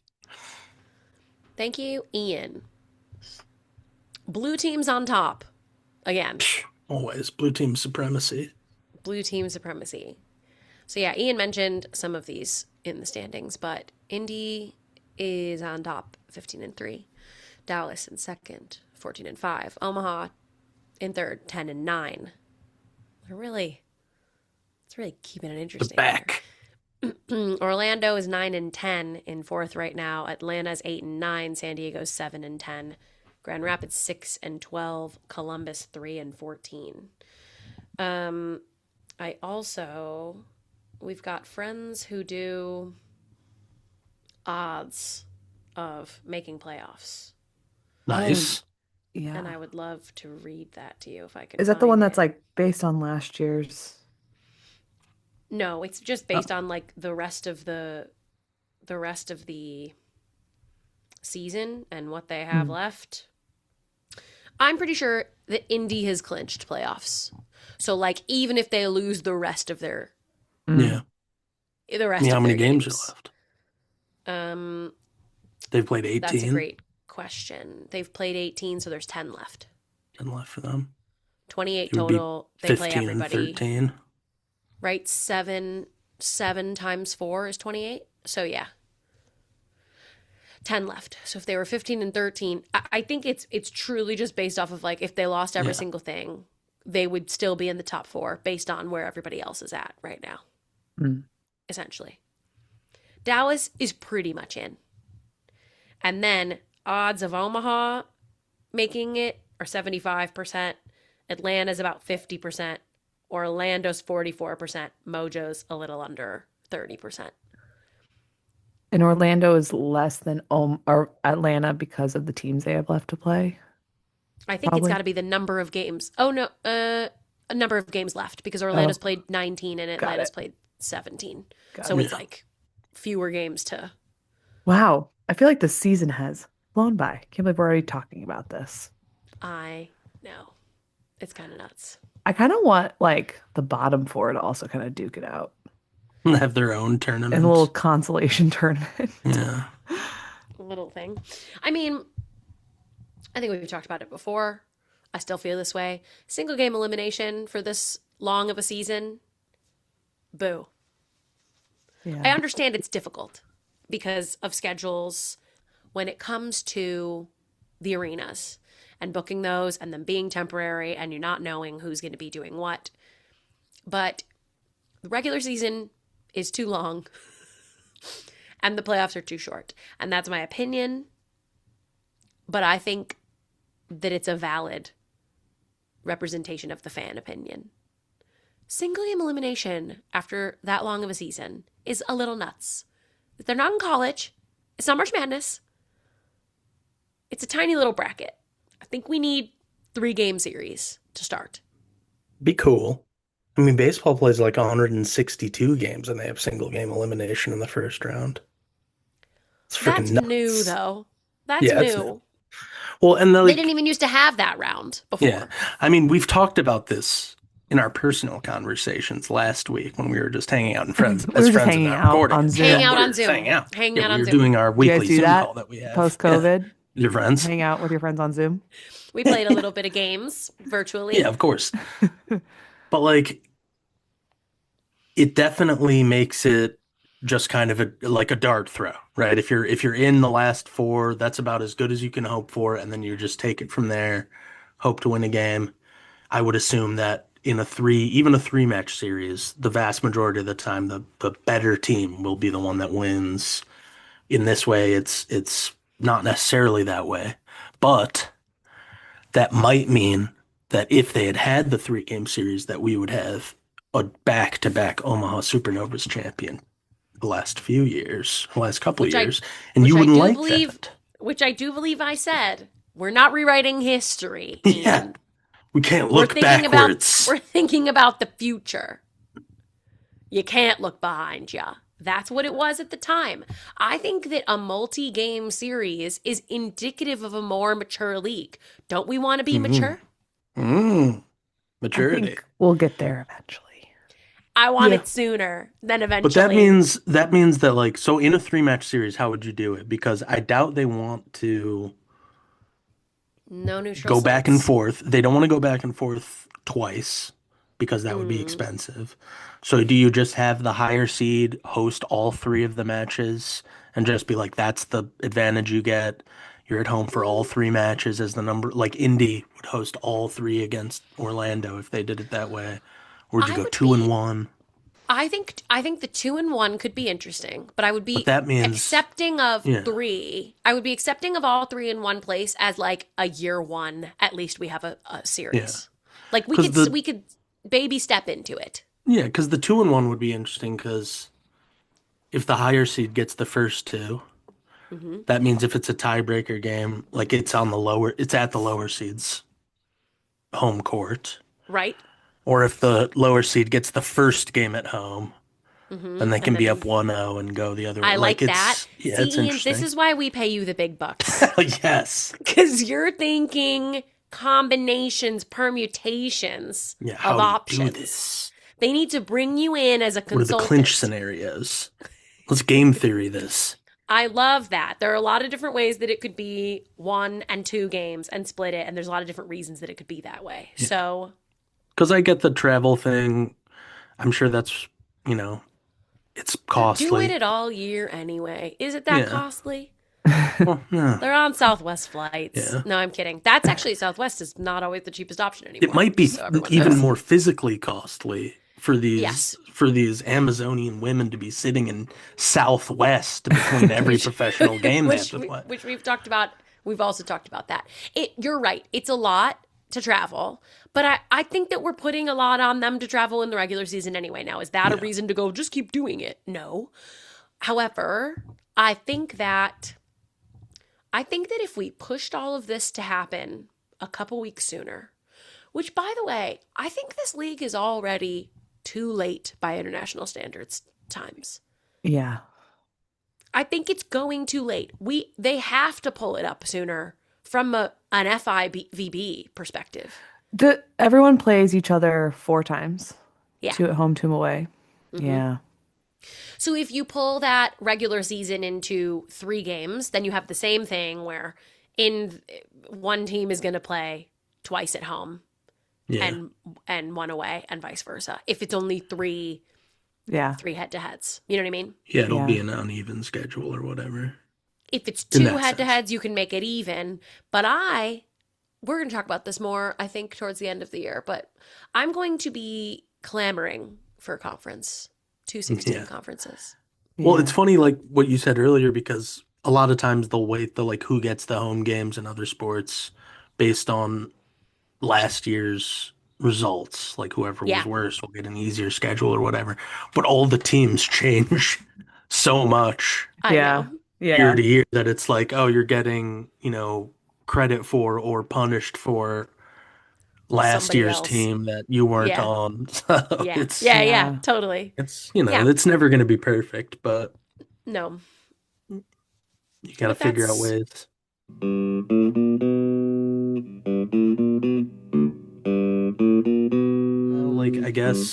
Thank you, Ian. Blue team's on top. Again. Always. Blue team supremacy. Blue team supremacy. So yeah, Ian mentioned some of these in the standings, but Indy is on top, 15-3. Dallas in second, 14-5. Omaha in third, 10-9. It's really keeping it interesting. The back. Orlando is 9-10 in 4th right now. Atlanta's 8-9. San Diego's 7-10. Grand Rapids 6-12. Columbus 3-14. We've got friends who do odds of making playoffs. Nice. Yeah. And I would love to read that to you if I can. Is that the one find that's it. like based on last year's? No, it's just based on like the rest of the season and what they have left. I'm pretty sure that Indy has clinched playoffs. So like even if they lose the rest of their Yeah. the rest How of many their games games. are left? They've played 18. That's a great question. They've played 18, so there's 10 left. 10 left for them. 28 It would be total. They play 15 and everybody. 13. Right? 7 7 times 4 is 28. So yeah, 10 left. So if they were 15 and 13, I think it's truly just based off of like if they lost every Yeah. single thing, they would still be in the top 4 based on where everybody else is at right now, Mm. essentially. Dallas is pretty much in. And then odds of Omaha making it are 75%. Atlanta's about 50%. Orlando's 44%. Mojo's a little under 30%. And Orlando is less than or Atlanta because of the teams they have left to play, I think it's got probably. to be the number of games. Oh, no. A number of games left because Orlando's Oh, played 19 and got Atlanta's it. played 17. Got So it. it's Yeah. like fewer games to. Wow. I feel like the season has flown by. Can't believe we're already talking about this. I know. It's kind of nuts. I kind of want like the bottom four to also kind of duke it out Have their own in a little tournaments. consolation tournament. Yeah. Little thing. I mean, I think we've talked about it before. I still feel this way. Single game elimination for this long of a season. Boo. I Yeah. understand it's difficult because of schedules when it comes to the arenas and booking those and them being temporary and you not knowing who's going to be doing what. But the regular season is too long and the playoffs are too short. And that's my opinion. But I think that it's a valid representation of the fan opinion. Single game elimination after that long of a season is a little nuts. They're not in college. It's not March Madness. It's a tiny little bracket. I think we need 3-game series to start. Be cool. I mean, baseball plays like 162 games and they have single game elimination in the first round. It's That's freaking new, nuts. though. That's Yeah, it's new. well, and They didn't like, even used to have that round yeah. before. I mean, we've talked about this in our personal conversations last week when we were just hanging out and friends We as were just friends and hanging not out recording on it. Hang Yeah, Zoom. out we're on just hanging Zoom. out. Hanging Yeah, out we on were Zoom. doing our Do you guys weekly do Zoom that call that we have. post Yeah, COVID? your friends. Hang out with your friends on Zoom? We played a little bit of games Yeah, virtually. of course. But like, it definitely makes it just kind of like a dart throw, right? If you're in the last four, that's about as good as you can hope for, and then you just take it from there, hope to win a game. I would assume that in even a three match series, the vast majority of the time, the better team will be the one that wins. In this way, it's not necessarily that way, but that might mean that if they had had the three-game series, that we would have a back-to-back Omaha Supernovas champion the last few years, the last couple of which I years, and which you I wouldn't do like believe that. which I do believe I said. We're not rewriting history, Yeah, Ian. we can't We're look thinking about backwards. we're thinking about the future. You can't look behind you. That's what it was at the time. I think that a multi-game series is indicative of a more mature league. Don't we want to be Mm, mature? mm, I maturity. think we'll get there eventually. I want Yeah. it sooner than But that eventually. means that means that like so in a three match series, how would you do it? Because I doubt they want to No neutral go back and sites. forth. They don't want to go back and forth twice because that would be Mm. expensive. So do you just have the higher seed host all three of the matches and just be like, that's the advantage you get. You're at home for all three matches as the number like Indy would host all three against Orlando if they did it that way. Or would you I go would two and be one? I think the 2-1 could be interesting, but I would But be that means accepting of yeah. 3. I would be accepting of all 3 in one place as like a year one. At least we have a Yeah. series. Like we Because could the we could baby step into it. yeah, because the two and one would be interesting because if the higher seed gets the first two, Hmm. that means if it's a tiebreaker game, like it's at the lower seed's home court. Right? Or if the lower seed gets the first game at home, Hmm. then they And can be up then 1-0 and go the other way. I Like like that. yeah, See, it's Ian, this interesting. is why we pay you the big bucks. Yes. Because you're thinking combinations, permutations Yeah, of how do you do options. this? They need to bring you in as a What are the clinch consultant. scenarios? Let's game theory this. I love that. There are a lot of different ways that it could be 1 and 2 games and split it, and there's a lot of different reasons that it could be that way. Yeah. So, Because I get the travel thing. I'm sure that's, you know, it's They're doing costly. it all year anyway. Is it that Yeah. costly? Well, no. They're on Southwest flights. Yeah. No, I'm kidding. That's actually Southwest is not always the cheapest option It anymore, might be just so everyone even knows. more physically costly Yes, for these Amazonian women to be sitting in Southwest between every which professional game they have to play. which we've talked about. We've also talked about that. You're right. It's a lot to travel, but I think that we're putting a lot on them to travel in the regular season anyway. Now, is that a Yeah. reason to go just keep doing it? No. However, I think that if we pushed all of this to happen a couple weeks sooner, which by the way, I think this league is already too late by international standards times. Yeah. I think it's going too late. They have to pull it up sooner from an FIVB perspective. Everyone plays each other 4 times. Yeah. 2 at home, 2 away. Mm-hmm. Yeah. So if you pull that regular season into 3 games, then you have the same thing where in one team is going to play twice at home Yeah. and one away and vice versa. If it's only Yeah. three head to heads, you know what I mean? Yeah, it'll Yeah. be an uneven schedule or whatever. If it's In two that head to sense. heads, you can make it even. But we're going to talk about this more, I think, towards the end of the year. But I'm going to be clamoring for a conference, 216 Yeah. conferences. Well, it's Yeah. funny, like what you said earlier, because a lot of times they'll weight the like who gets the home games in other sports based on last year's results. Like whoever was Yeah, worse will get an easier schedule or whatever. But all the teams change so much I Yeah. know. year Yeah. to year that it's like, oh, you're getting, credit for or punished for last Somebody year's else. team that you weren't Yeah, on. So yeah, it's yeah, yeah, Yeah. totally. it's Yeah, it's never going to be perfect, but no. you got to But figure out that's, ways. Like I guess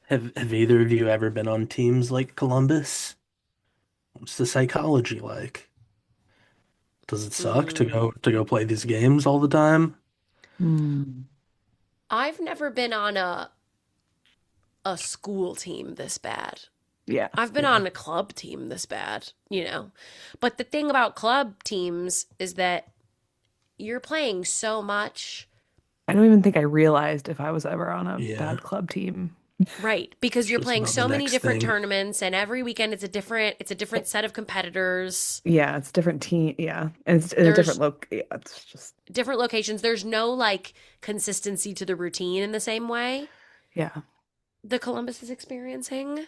have either of you ever been on teams like Columbus? What's the psychology like? Does it suck to mm, go play these games all the time? Hmm. I've never been on a school team this bad. Yeah. I've been Yeah. on a club team this bad, you know. But the thing about club teams is that you're playing so much, I don't even think I realized if I was ever on a Yeah. bad club team. right? Because It's you're just playing about the so many next different thing. tournaments and every weekend it's a Eh, different set of competitors. Yeah, it's different team. Yeah. And it's in a different There's look. Yeah, it's just, different locations. There's no like consistency to the routine in the same way yeah. the Columbus is experiencing.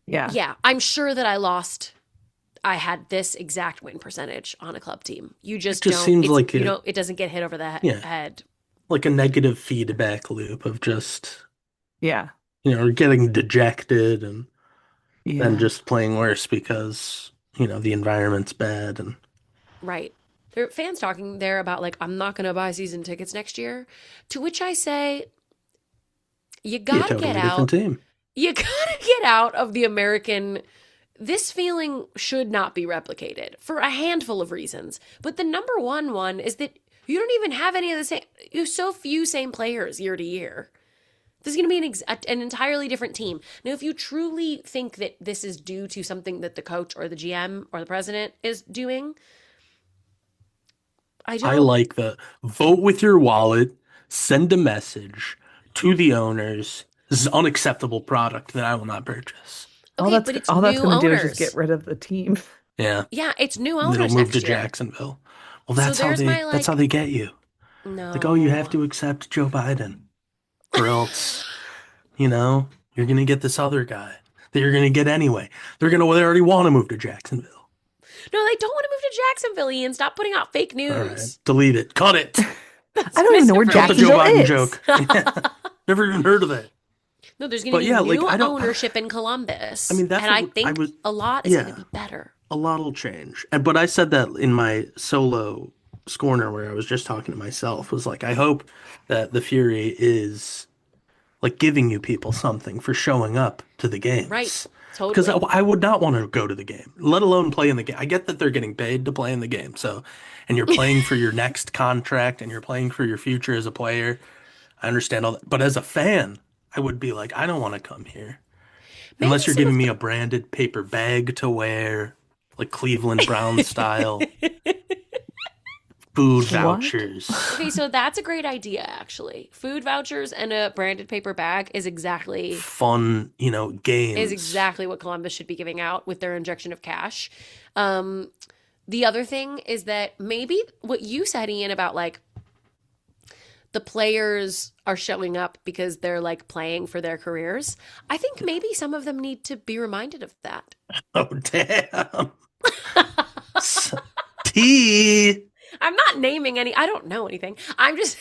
Yeah. Yeah, I'm sure that I had this exact win percentage on a club team. You It just just don't seems it's like you don't it doesn't get hit over the yeah, head. like a negative feedback loop of just, Yeah. getting dejected and then Yeah. just playing worse because, the environment's bad and Right. There are fans talking there about like I'm not going to buy season tickets next year, to which I say you be a got to get totally different out. team. You got to get out of the American. This feeling should not be replicated for a handful of reasons. But the number one is that you don't even have any of the same, you have so few same players year to year. This is going to be an entirely different team. Now, if you truly think that this is due to something that the coach or the GM or the president is doing, I I don't. like the vote with your wallet, send a message to the owners. This is unacceptable product that I will not purchase. Okay, but it's All that's new going to do is just get owners. rid of the team. Yeah. Yeah, it's new And it'll owners move to next year. Jacksonville. Well, So there's my that's how like, they get you. Like, oh, you have no. to accept Joe Biden, or else, you're gonna get this other guy that you're gonna get anyway. They already want to move to Jacksonville. No, they don't want to move to Jacksonville, Ian. Stop putting out fake All right, news. delete it. Cut it. I That's don't even know where Cut the Joe misinformation. Jacksonville Biden is. joke. Never even heard of that. No, there's going to But be yeah, like new I don't. ownership in I Columbus. mean, that's And I what I think was. a lot is going to Yeah, be better. a lot will change. But I said that in my solo scorner where I was just talking to myself. Was like, I hope that the Fury is like giving you people something for showing up to the Right. games. Because Totally. I would not want to go to the game, let alone play in the game. I get that they're getting paid to play in the game. So, and you're playing for your next contract and you're playing for your future as a player. I understand all that. But as a fan, I would be like, I don't want to come here. Maybe Unless you're some giving of me a branded paper bag to wear, like Cleveland Brown style, the. food What? vouchers, Okay, so that's a great idea, actually. Food vouchers and a branded paper bag fun, is games. exactly what Columbus should be giving out with their injection of cash. Um, the other thing is that maybe what you said, Ian, about like the players are showing up because they're like playing for their careers. I think maybe some of them need to be reminded of that. Oh, damn. S- Tea. I'm not naming any. I don't know anything. I'm just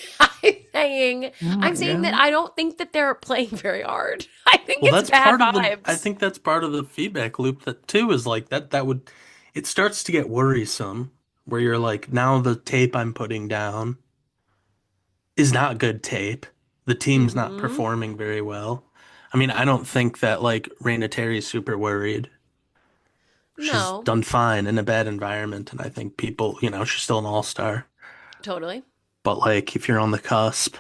saying. Oh my I'm saying that God. I don't think that they're playing very hard. I think Well, it's that's bad part of I vibes. think that's part of the feedback loop that too is like it starts to get worrisome where you're like, now the tape I'm putting down is not good tape. The team's not Mm-hmm. performing very well. I mean, I don't think that like Raina Terry's super worried. She's No, done fine in a bad environment, and I think people, she's still an all-star. totally. But like, if you're on the cusp,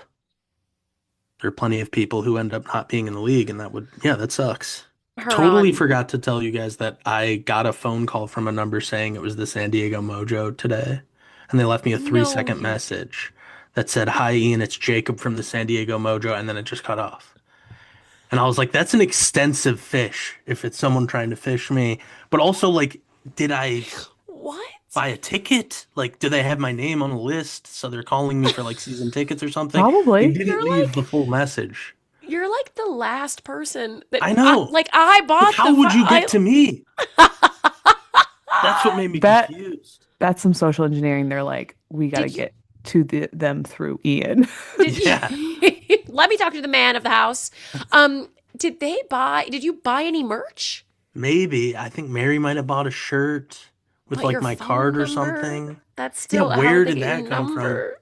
there are plenty of people who end up not being in the league, and yeah, that sucks. Her Totally on. forgot to tell you guys that I got a phone call from a number saying it was the San Diego Mojo today, and they left me a three No, second you. message that said, "Hi Ian, it's Jacob from the San Diego Mojo," and then it just cut off. And I was like, that's an extensive fish if it's someone trying to fish me. But also, like, did I What? buy a ticket? Like, do they have my name on a list? So they're calling me for like season tickets or something? They Probably. didn't You're leave like the full message. you're like the last person that I know. I But bought how the would you I get to me? That's what made me Bet confused. that's some social engineering. They're like, we got to did you get to them through Ian. did you Yeah, let me talk to the man of the house. Did you buy any merch? maybe. I think Mary might have bought a shirt with But like your my phone card or number? something. That's Yeah, still how did where they did get your that come from? number?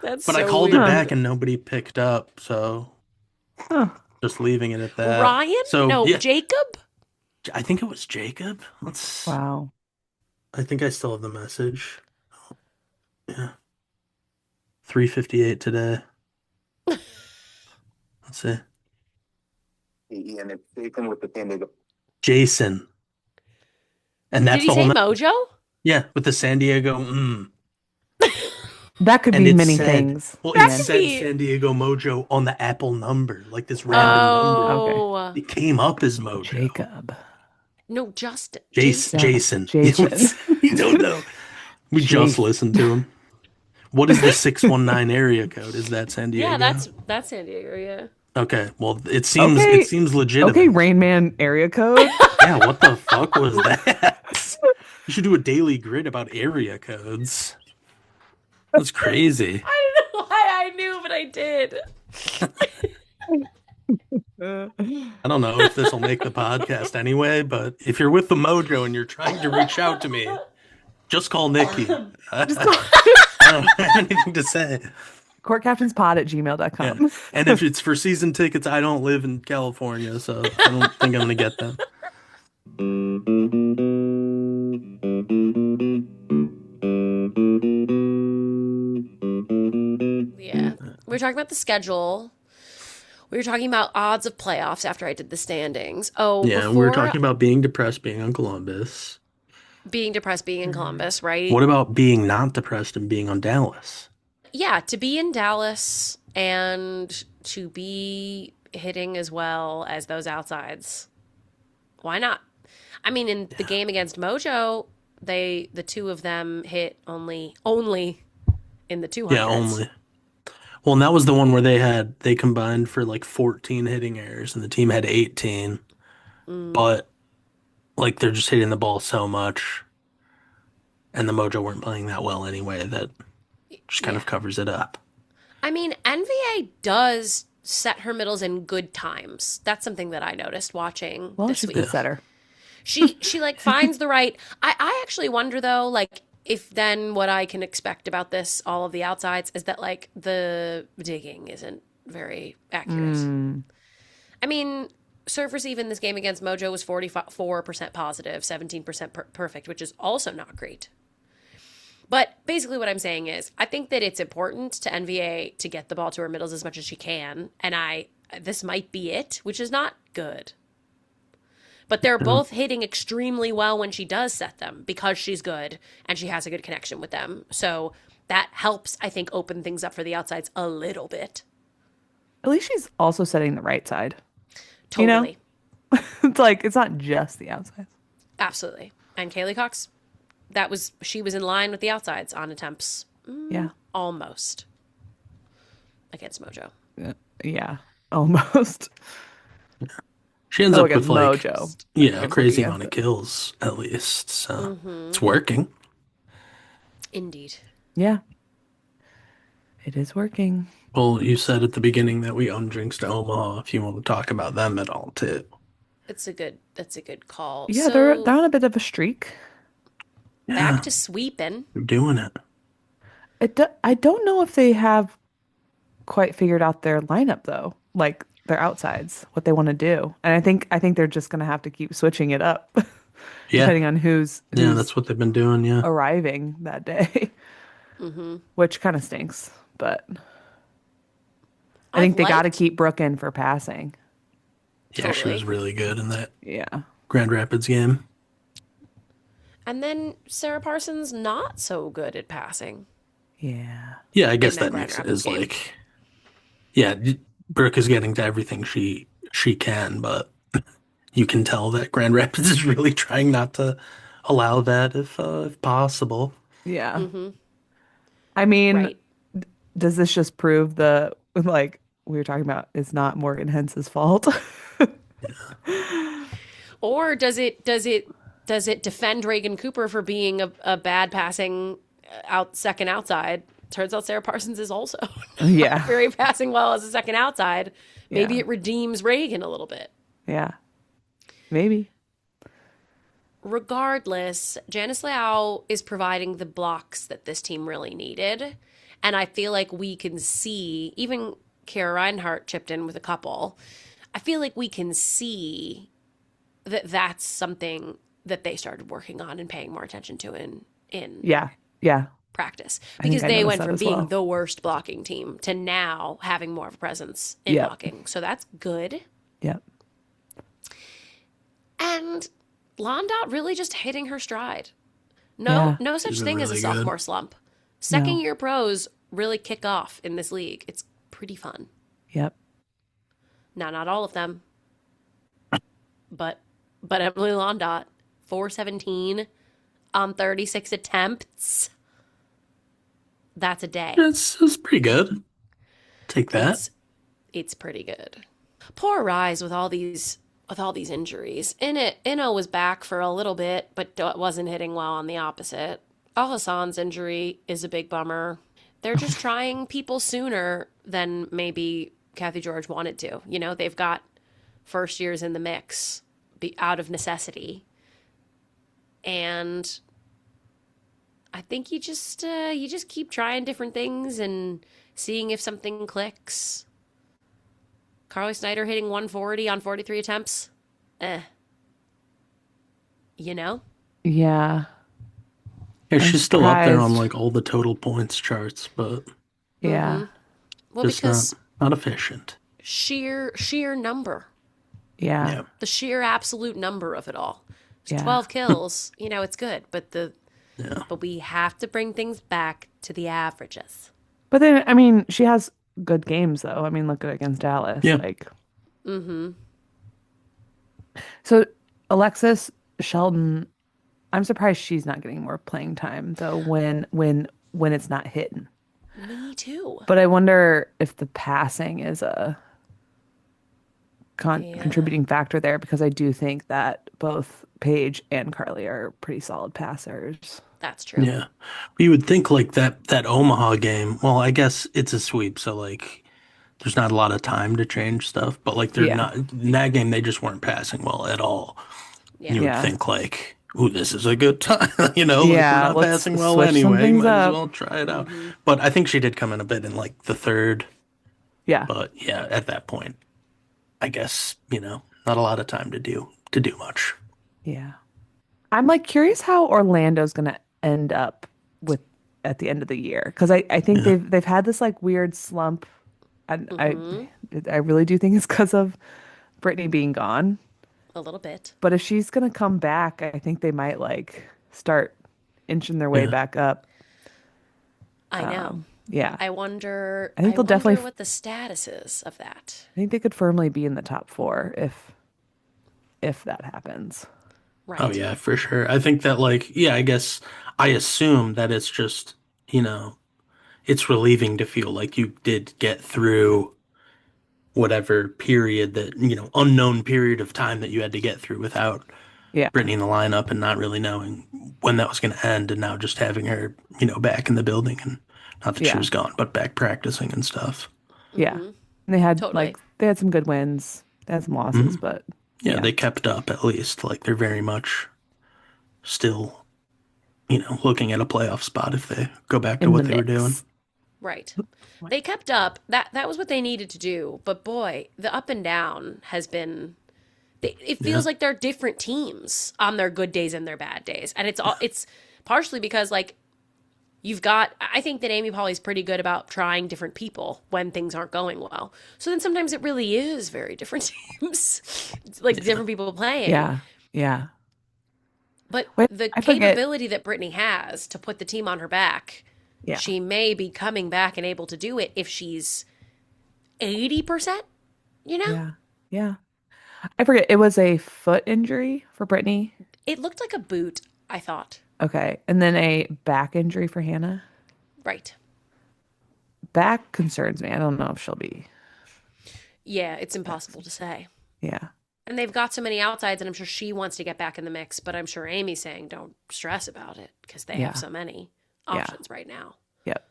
That's But I so called it Huh. back weird. and nobody picked up, so Huh. just leaving it at that. Ryan? So No, yeah, Jacob? I think it was Jacob. Let's. Wow. I think I still have the message. Yeah, 3:58 today. Let's see. Hey, Ian, it's Jason with the San Diego. Jason, and Did that's he the whole say message. Mojo? Yeah, with the San Diego. That could And be many things, That it Ian. could said be. San Diego Mojo on the Apple number, like this random number. Okay. Oh. It came up as Mojo. Jacob. No, Justin. Jason, Jason. Yeah. Jason. Jason. We don't know. We just Jason. listened to him. What is the 619 area code? Is that San Yeah, Diego? that's San Diego, yeah. Okay. Well, it Okay. seems Okay, legitimate. Rain Man area code. Yeah, what the fuck was that? You should do a daily grid about area codes. That's crazy. I don't know why I knew, but I did. I don't know if this will make the podcast anyway, but if you're with the Mojo and you're trying to reach out to me, just call Nikki. Just call I don't have anything to say. courtcaptainspod at Yeah. gmail.com. And if it's for season tickets, I don't live in California, so I don't think I'm going to get them. Yeah. We were talking about the schedule. We were talking about odds of playoffs after I did the standings. Oh, Yeah, we were before talking about being depressed being on Columbus. being depressed being in Columbus, right? What about being not depressed and being on Dallas? Yeah, to be in Dallas and to be hitting as well as those outsides. Why not? I mean, in the game against Mojo, the two of them hit only in the 200s. Yeah, only. Well, and that was the one where they combined for like 14 hitting errors and the team had 18. But like they're just hitting the ball so much and the Mojo weren't playing that well anyway that just kind Yeah. of covers it up. I mean, NVA does set her middles in good times. That's something that I noticed watching Well, this she's a week. good setter. She like finds the right. I actually wonder though, like if then what I can expect about this, all of the outsides, is that like the digging isn't very accurate. I mean, serve receive in this game against Mojo was 44% positive, 17% perfect, which is also not great. But basically, what I'm saying is, I think that it's important to NVA to get the ball to her middles as much as she can, and this might be it, which is not good. But they're Yeah. both hitting extremely well when she does set them because she's good and she has a good connection with them. So that helps, I think, open things up for the outsides a little bit. At least she's also setting the right side. You know? Totally. It's like it's not just the outsides. Absolutely. And Kaylee Cox, she was in line with the outsides on attempts. Yeah. Almost against Mojo. Yeah. Yeah. Almost. She ends Oh, up with against like, Mojo. yeah, I a was looking crazy at amount of the kills at least. So it's working. Indeed. Yeah, it is working. Well, you said at the beginning that we own drinks to Omaha. If you want to talk about them at all, too. That's a good call. Yeah, they're So on a bit of a streak. back Yeah, to sweeping. they're doing it. I don't know if they have quite figured out their lineup though, like their outsides, what they want to do. And I think they're just gonna have to keep switching it up Yeah, depending on who's yeah, who's that's what they've been doing. Yeah, arriving that day, which kind of stinks. But I I've think they got to liked keep Brooke in for passing. yeah, she was totally. really good in that Yeah. Grand Rapids game. And then Sarah Parsons not so good at passing Yeah. Yeah, I in guess that that Grand makes it Rapids is game. like, yeah, Brooke is getting to everything she can, but you can tell that Grand Rapids is really trying not to allow that if possible. Yeah. I mean, Right. does this just prove the like we were talking about it's not Morgan Hence's fault? Or does it defend Reagan Cooper for being a bad passing out second outside? Turns out Sarah Parsons is also not Yeah. very passing well as a second outside. Maybe Yeah. it redeems Reagan a little bit. Yeah. Maybe. Regardless, Janice Liao is providing the blocks that this team really needed. And I feel like we can see, even Kara Reinhart chipped in with a couple. I feel like we can see that that's something that they started working on and paying more attention to in Yeah. Yeah. practice I think because I they noticed went that from as being well. the worst blocking team to now having more of a presence in Yep. blocking. So that's good. Yep. And Londot really just hitting her stride. Yeah. No such She's been thing as a really good. sophomore slump. Second No. year pros really kick off in this league. It's pretty fun. Yep. Now, not all of them, but Emily Londot, 417 on 36 attempts. That's a day. It's pretty good. Take that. It's pretty good. Poor Rise with all these injuries. Inno was back for a little bit, but wasn't hitting well on the opposite. Al Hassan's injury is a big bummer. They're just trying people sooner than maybe Kathy George wanted to. You know, they've got first years in the mix out of necessity. And I think you just keep trying different things and seeing if something clicks. Carly Snyder hitting 140 on 43 attempts. You know? Yeah. Yeah, I'm she's still up there on surprised. like all the total points charts, but Yeah. Well, just because not efficient. sheer number. Yeah. Yeah. The sheer absolute number of it all. It's Yeah. 12 kills, you know, it's good, but Yeah. we have to bring things back to the averages. But then I mean, she has good games though. I mean, look at against Dallas. Yeah. Like so Alexis Sheldon, I'm surprised she's not getting more playing time though when it's not hitting. Me too. But I wonder if the passing is a Yeah. contributing factor there because I do think that both Paige and Carly are pretty solid passers. That's true. Yeah. You would think like that Omaha game, well, I guess it's a sweep, so like there's not a lot of time to change stuff, but like they're Yeah. not in that game they just weren't passing well at all. Yeah. You would Yeah. think like, ooh, this is a good time, like we're Yeah, not let's passing well switch some anyway, things might as up. well try it out. But I think she did come in a bit in like the third, Yeah. but yeah, at that point, I guess, not a lot of time to do much. Yeah. I'm like curious how Orlando's gonna end up with at the end of the year because I think Yeah. they've had this like weird slump and I really do think it's because of Brittany being gone. A little bit. But if she's gonna come back, I think they might like start inching their way Yeah. back up. I know. Yeah. I wonder. I think I they'll definitely wonder what the status is of that. I think they could firmly be in the top four if that happens. Oh Right. yeah, for sure. I think that like yeah, I guess I assume that it's just, you know, it's relieving to feel like you did get through whatever period that, unknown period of time that you had to get through without Yeah. Brittany in the lineup and not really knowing when that was going to end and now just having her, back in the building and not that she Yeah. was gone, but back practicing and stuff. Yeah. Mm-hmm. And Totally. they had some good wins. They had some losses, Hmm. but Yeah, yeah. they kept up at least. Like they're very much still, looking at a playoff spot if they go back to In the what they were doing. mix. Right. They kept up. That was what they needed to do. But boy, the up and down has been. It Yeah. feels like they're different teams on their good days and their bad days, and it's partially because like you've got. I think that Amy Polly's pretty good about trying different people when things aren't going well. So then sometimes it really is very different teams, it's like different people playing. Yeah. Yeah. But Wait, the I forget. capability that Brittany has to put the team on her back, Yeah. she may be coming back and able to do it if she's 80%, you know? Yeah. Yeah. I forget. It was a foot injury for Brittany. It looked like a boot, I thought. Okay. And then a back injury for Hannah. Right. Back concerns me. I don't know if she'll be. Yeah, it's impossible to say. Yeah. And they've got so many outsides, and I'm sure she wants to get back in the mix, but I'm sure Amy's saying don't stress about it because they Yeah. have so many Yeah. options right now. Yep.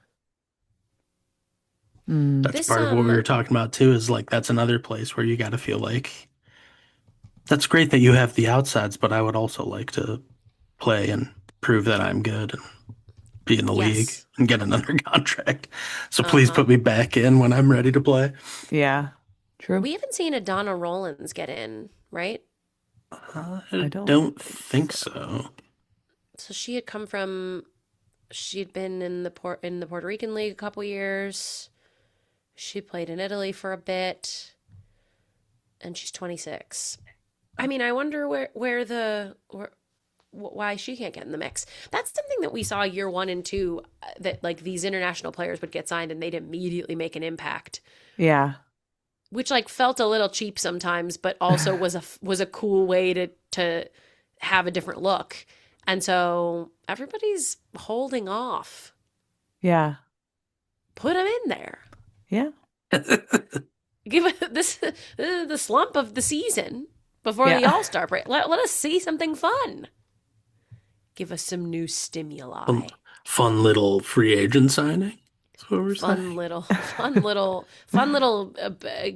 Mm, That's This, part of what we were talking about too, is like that's another place where you got to feel like that's great that you have the outsides, but I would also like to play and prove that I'm good and be in the league yes. and get another contract. So please Uh-huh. put me back in when I'm ready to play. yeah. True. We haven't seen a Donna Rollins get in, right? I I don't don't think think so. so. So she had been in the Puerto Rican league a couple years. She played in Italy for a bit, and she's 26. I mean, I wonder why she can't get in the mix. That's something that we saw year 1 and 2, that like these international players would get signed and they'd immediately make an impact, Yeah. which like felt a little cheap sometimes, but also was a cool way to have a different look. And so everybody's holding off. Yeah. Put them in there. Yeah. Give it this the slump of the season before the Yeah. All-Star break. Let us see something fun. Give us some new stimuli. Fun little free agent signing. That's what we're saying. Fun little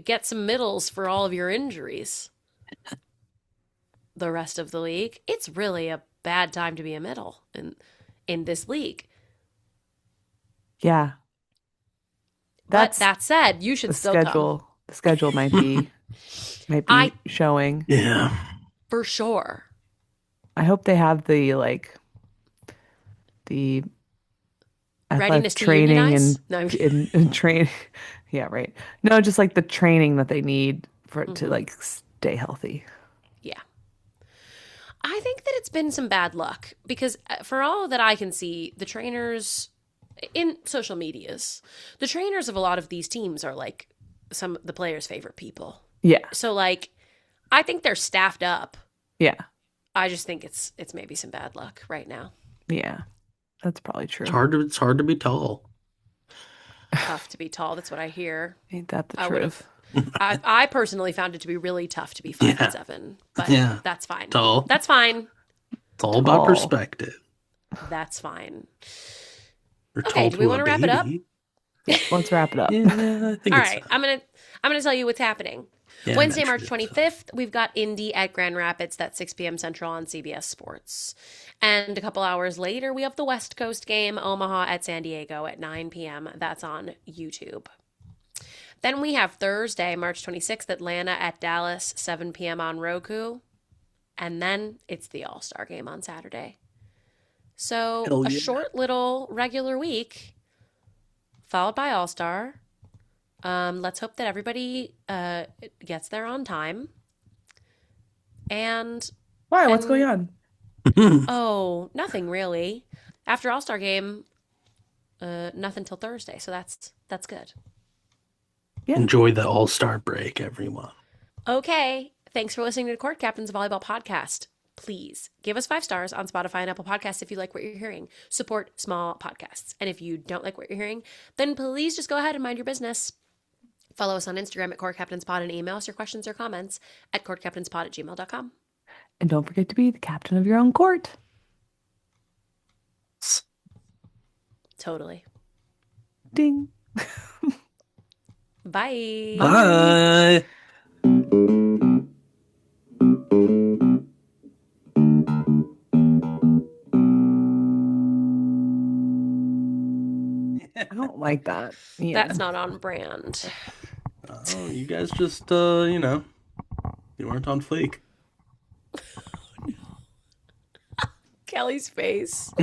get some middles for all of your injuries. The rest of the league, it's really a bad time to be a middle in this league. Yeah. But That's that said, you should the still come. schedule. The schedule might I be showing. Yeah. for sure. I hope they have the the athletic Readiness to training unionize? and No. and train. Yeah, right. No, just like the training that they need for it to Mhm. like stay healthy. Yeah. I think that it's been some bad luck because for all that I can see, the trainers in social medias, the trainers of a lot of these teams are like some of the players' favorite people. Yeah. So like I think they're staffed up. Yeah. I just think it's maybe some bad luck right now. Yeah. That's probably true. It's hard to be tall. Tough to be tall. That's what I hear. Ain't that the I would have. truth? I personally found it to be really tough to be 5'7", but Yeah. that's fine. Tall. That's fine. It's all about Tall. perspective. That's fine. We're Okay, tall do we to wanna a wrap it up? baby. Let's wrap it up. Yeah, I think All it's right, I'm gonna tell you what's happening. yeah, I Wednesday, March mentioned it, 25th, we've got Indy at Grand Rapids. That's 6 p.m. Central on CBS Sports. And a couple hours later, we have the West Coast game, Omaha at San Diego at 9 p.m. That's on YouTube. Then we have Thursday, March 26th, Atlanta at Dallas, 7 p.m. on Roku. And then it's the All-Star game on Saturday. So Hell a yeah. short little regular week, followed by All-Star. Let's hope that everybody gets there on time. And Why? What's And- going on? oh, nothing really. After All-Star game, nothing till Thursday, so that's good. Yeah. Enjoy the All-Star break, everyone. Okay, thanks for listening to Court Captain's Volleyball Podcast. Please give us 5 stars on Spotify and Apple Podcasts if you like what you're hearing. Support small podcasts. And if you don't like what you're hearing, then please just go ahead and mind your business. Follow us on Instagram at CourtCaptainsPod and email us your questions or comments at courtcaptainspod@gmail.com. And don't forget to be the captain of your own court. Totally. Ding. Bye. Bye. I don't like that. Yeah. That's not on brand. Oh, you guys just, you weren't on fleek. Kelly's face.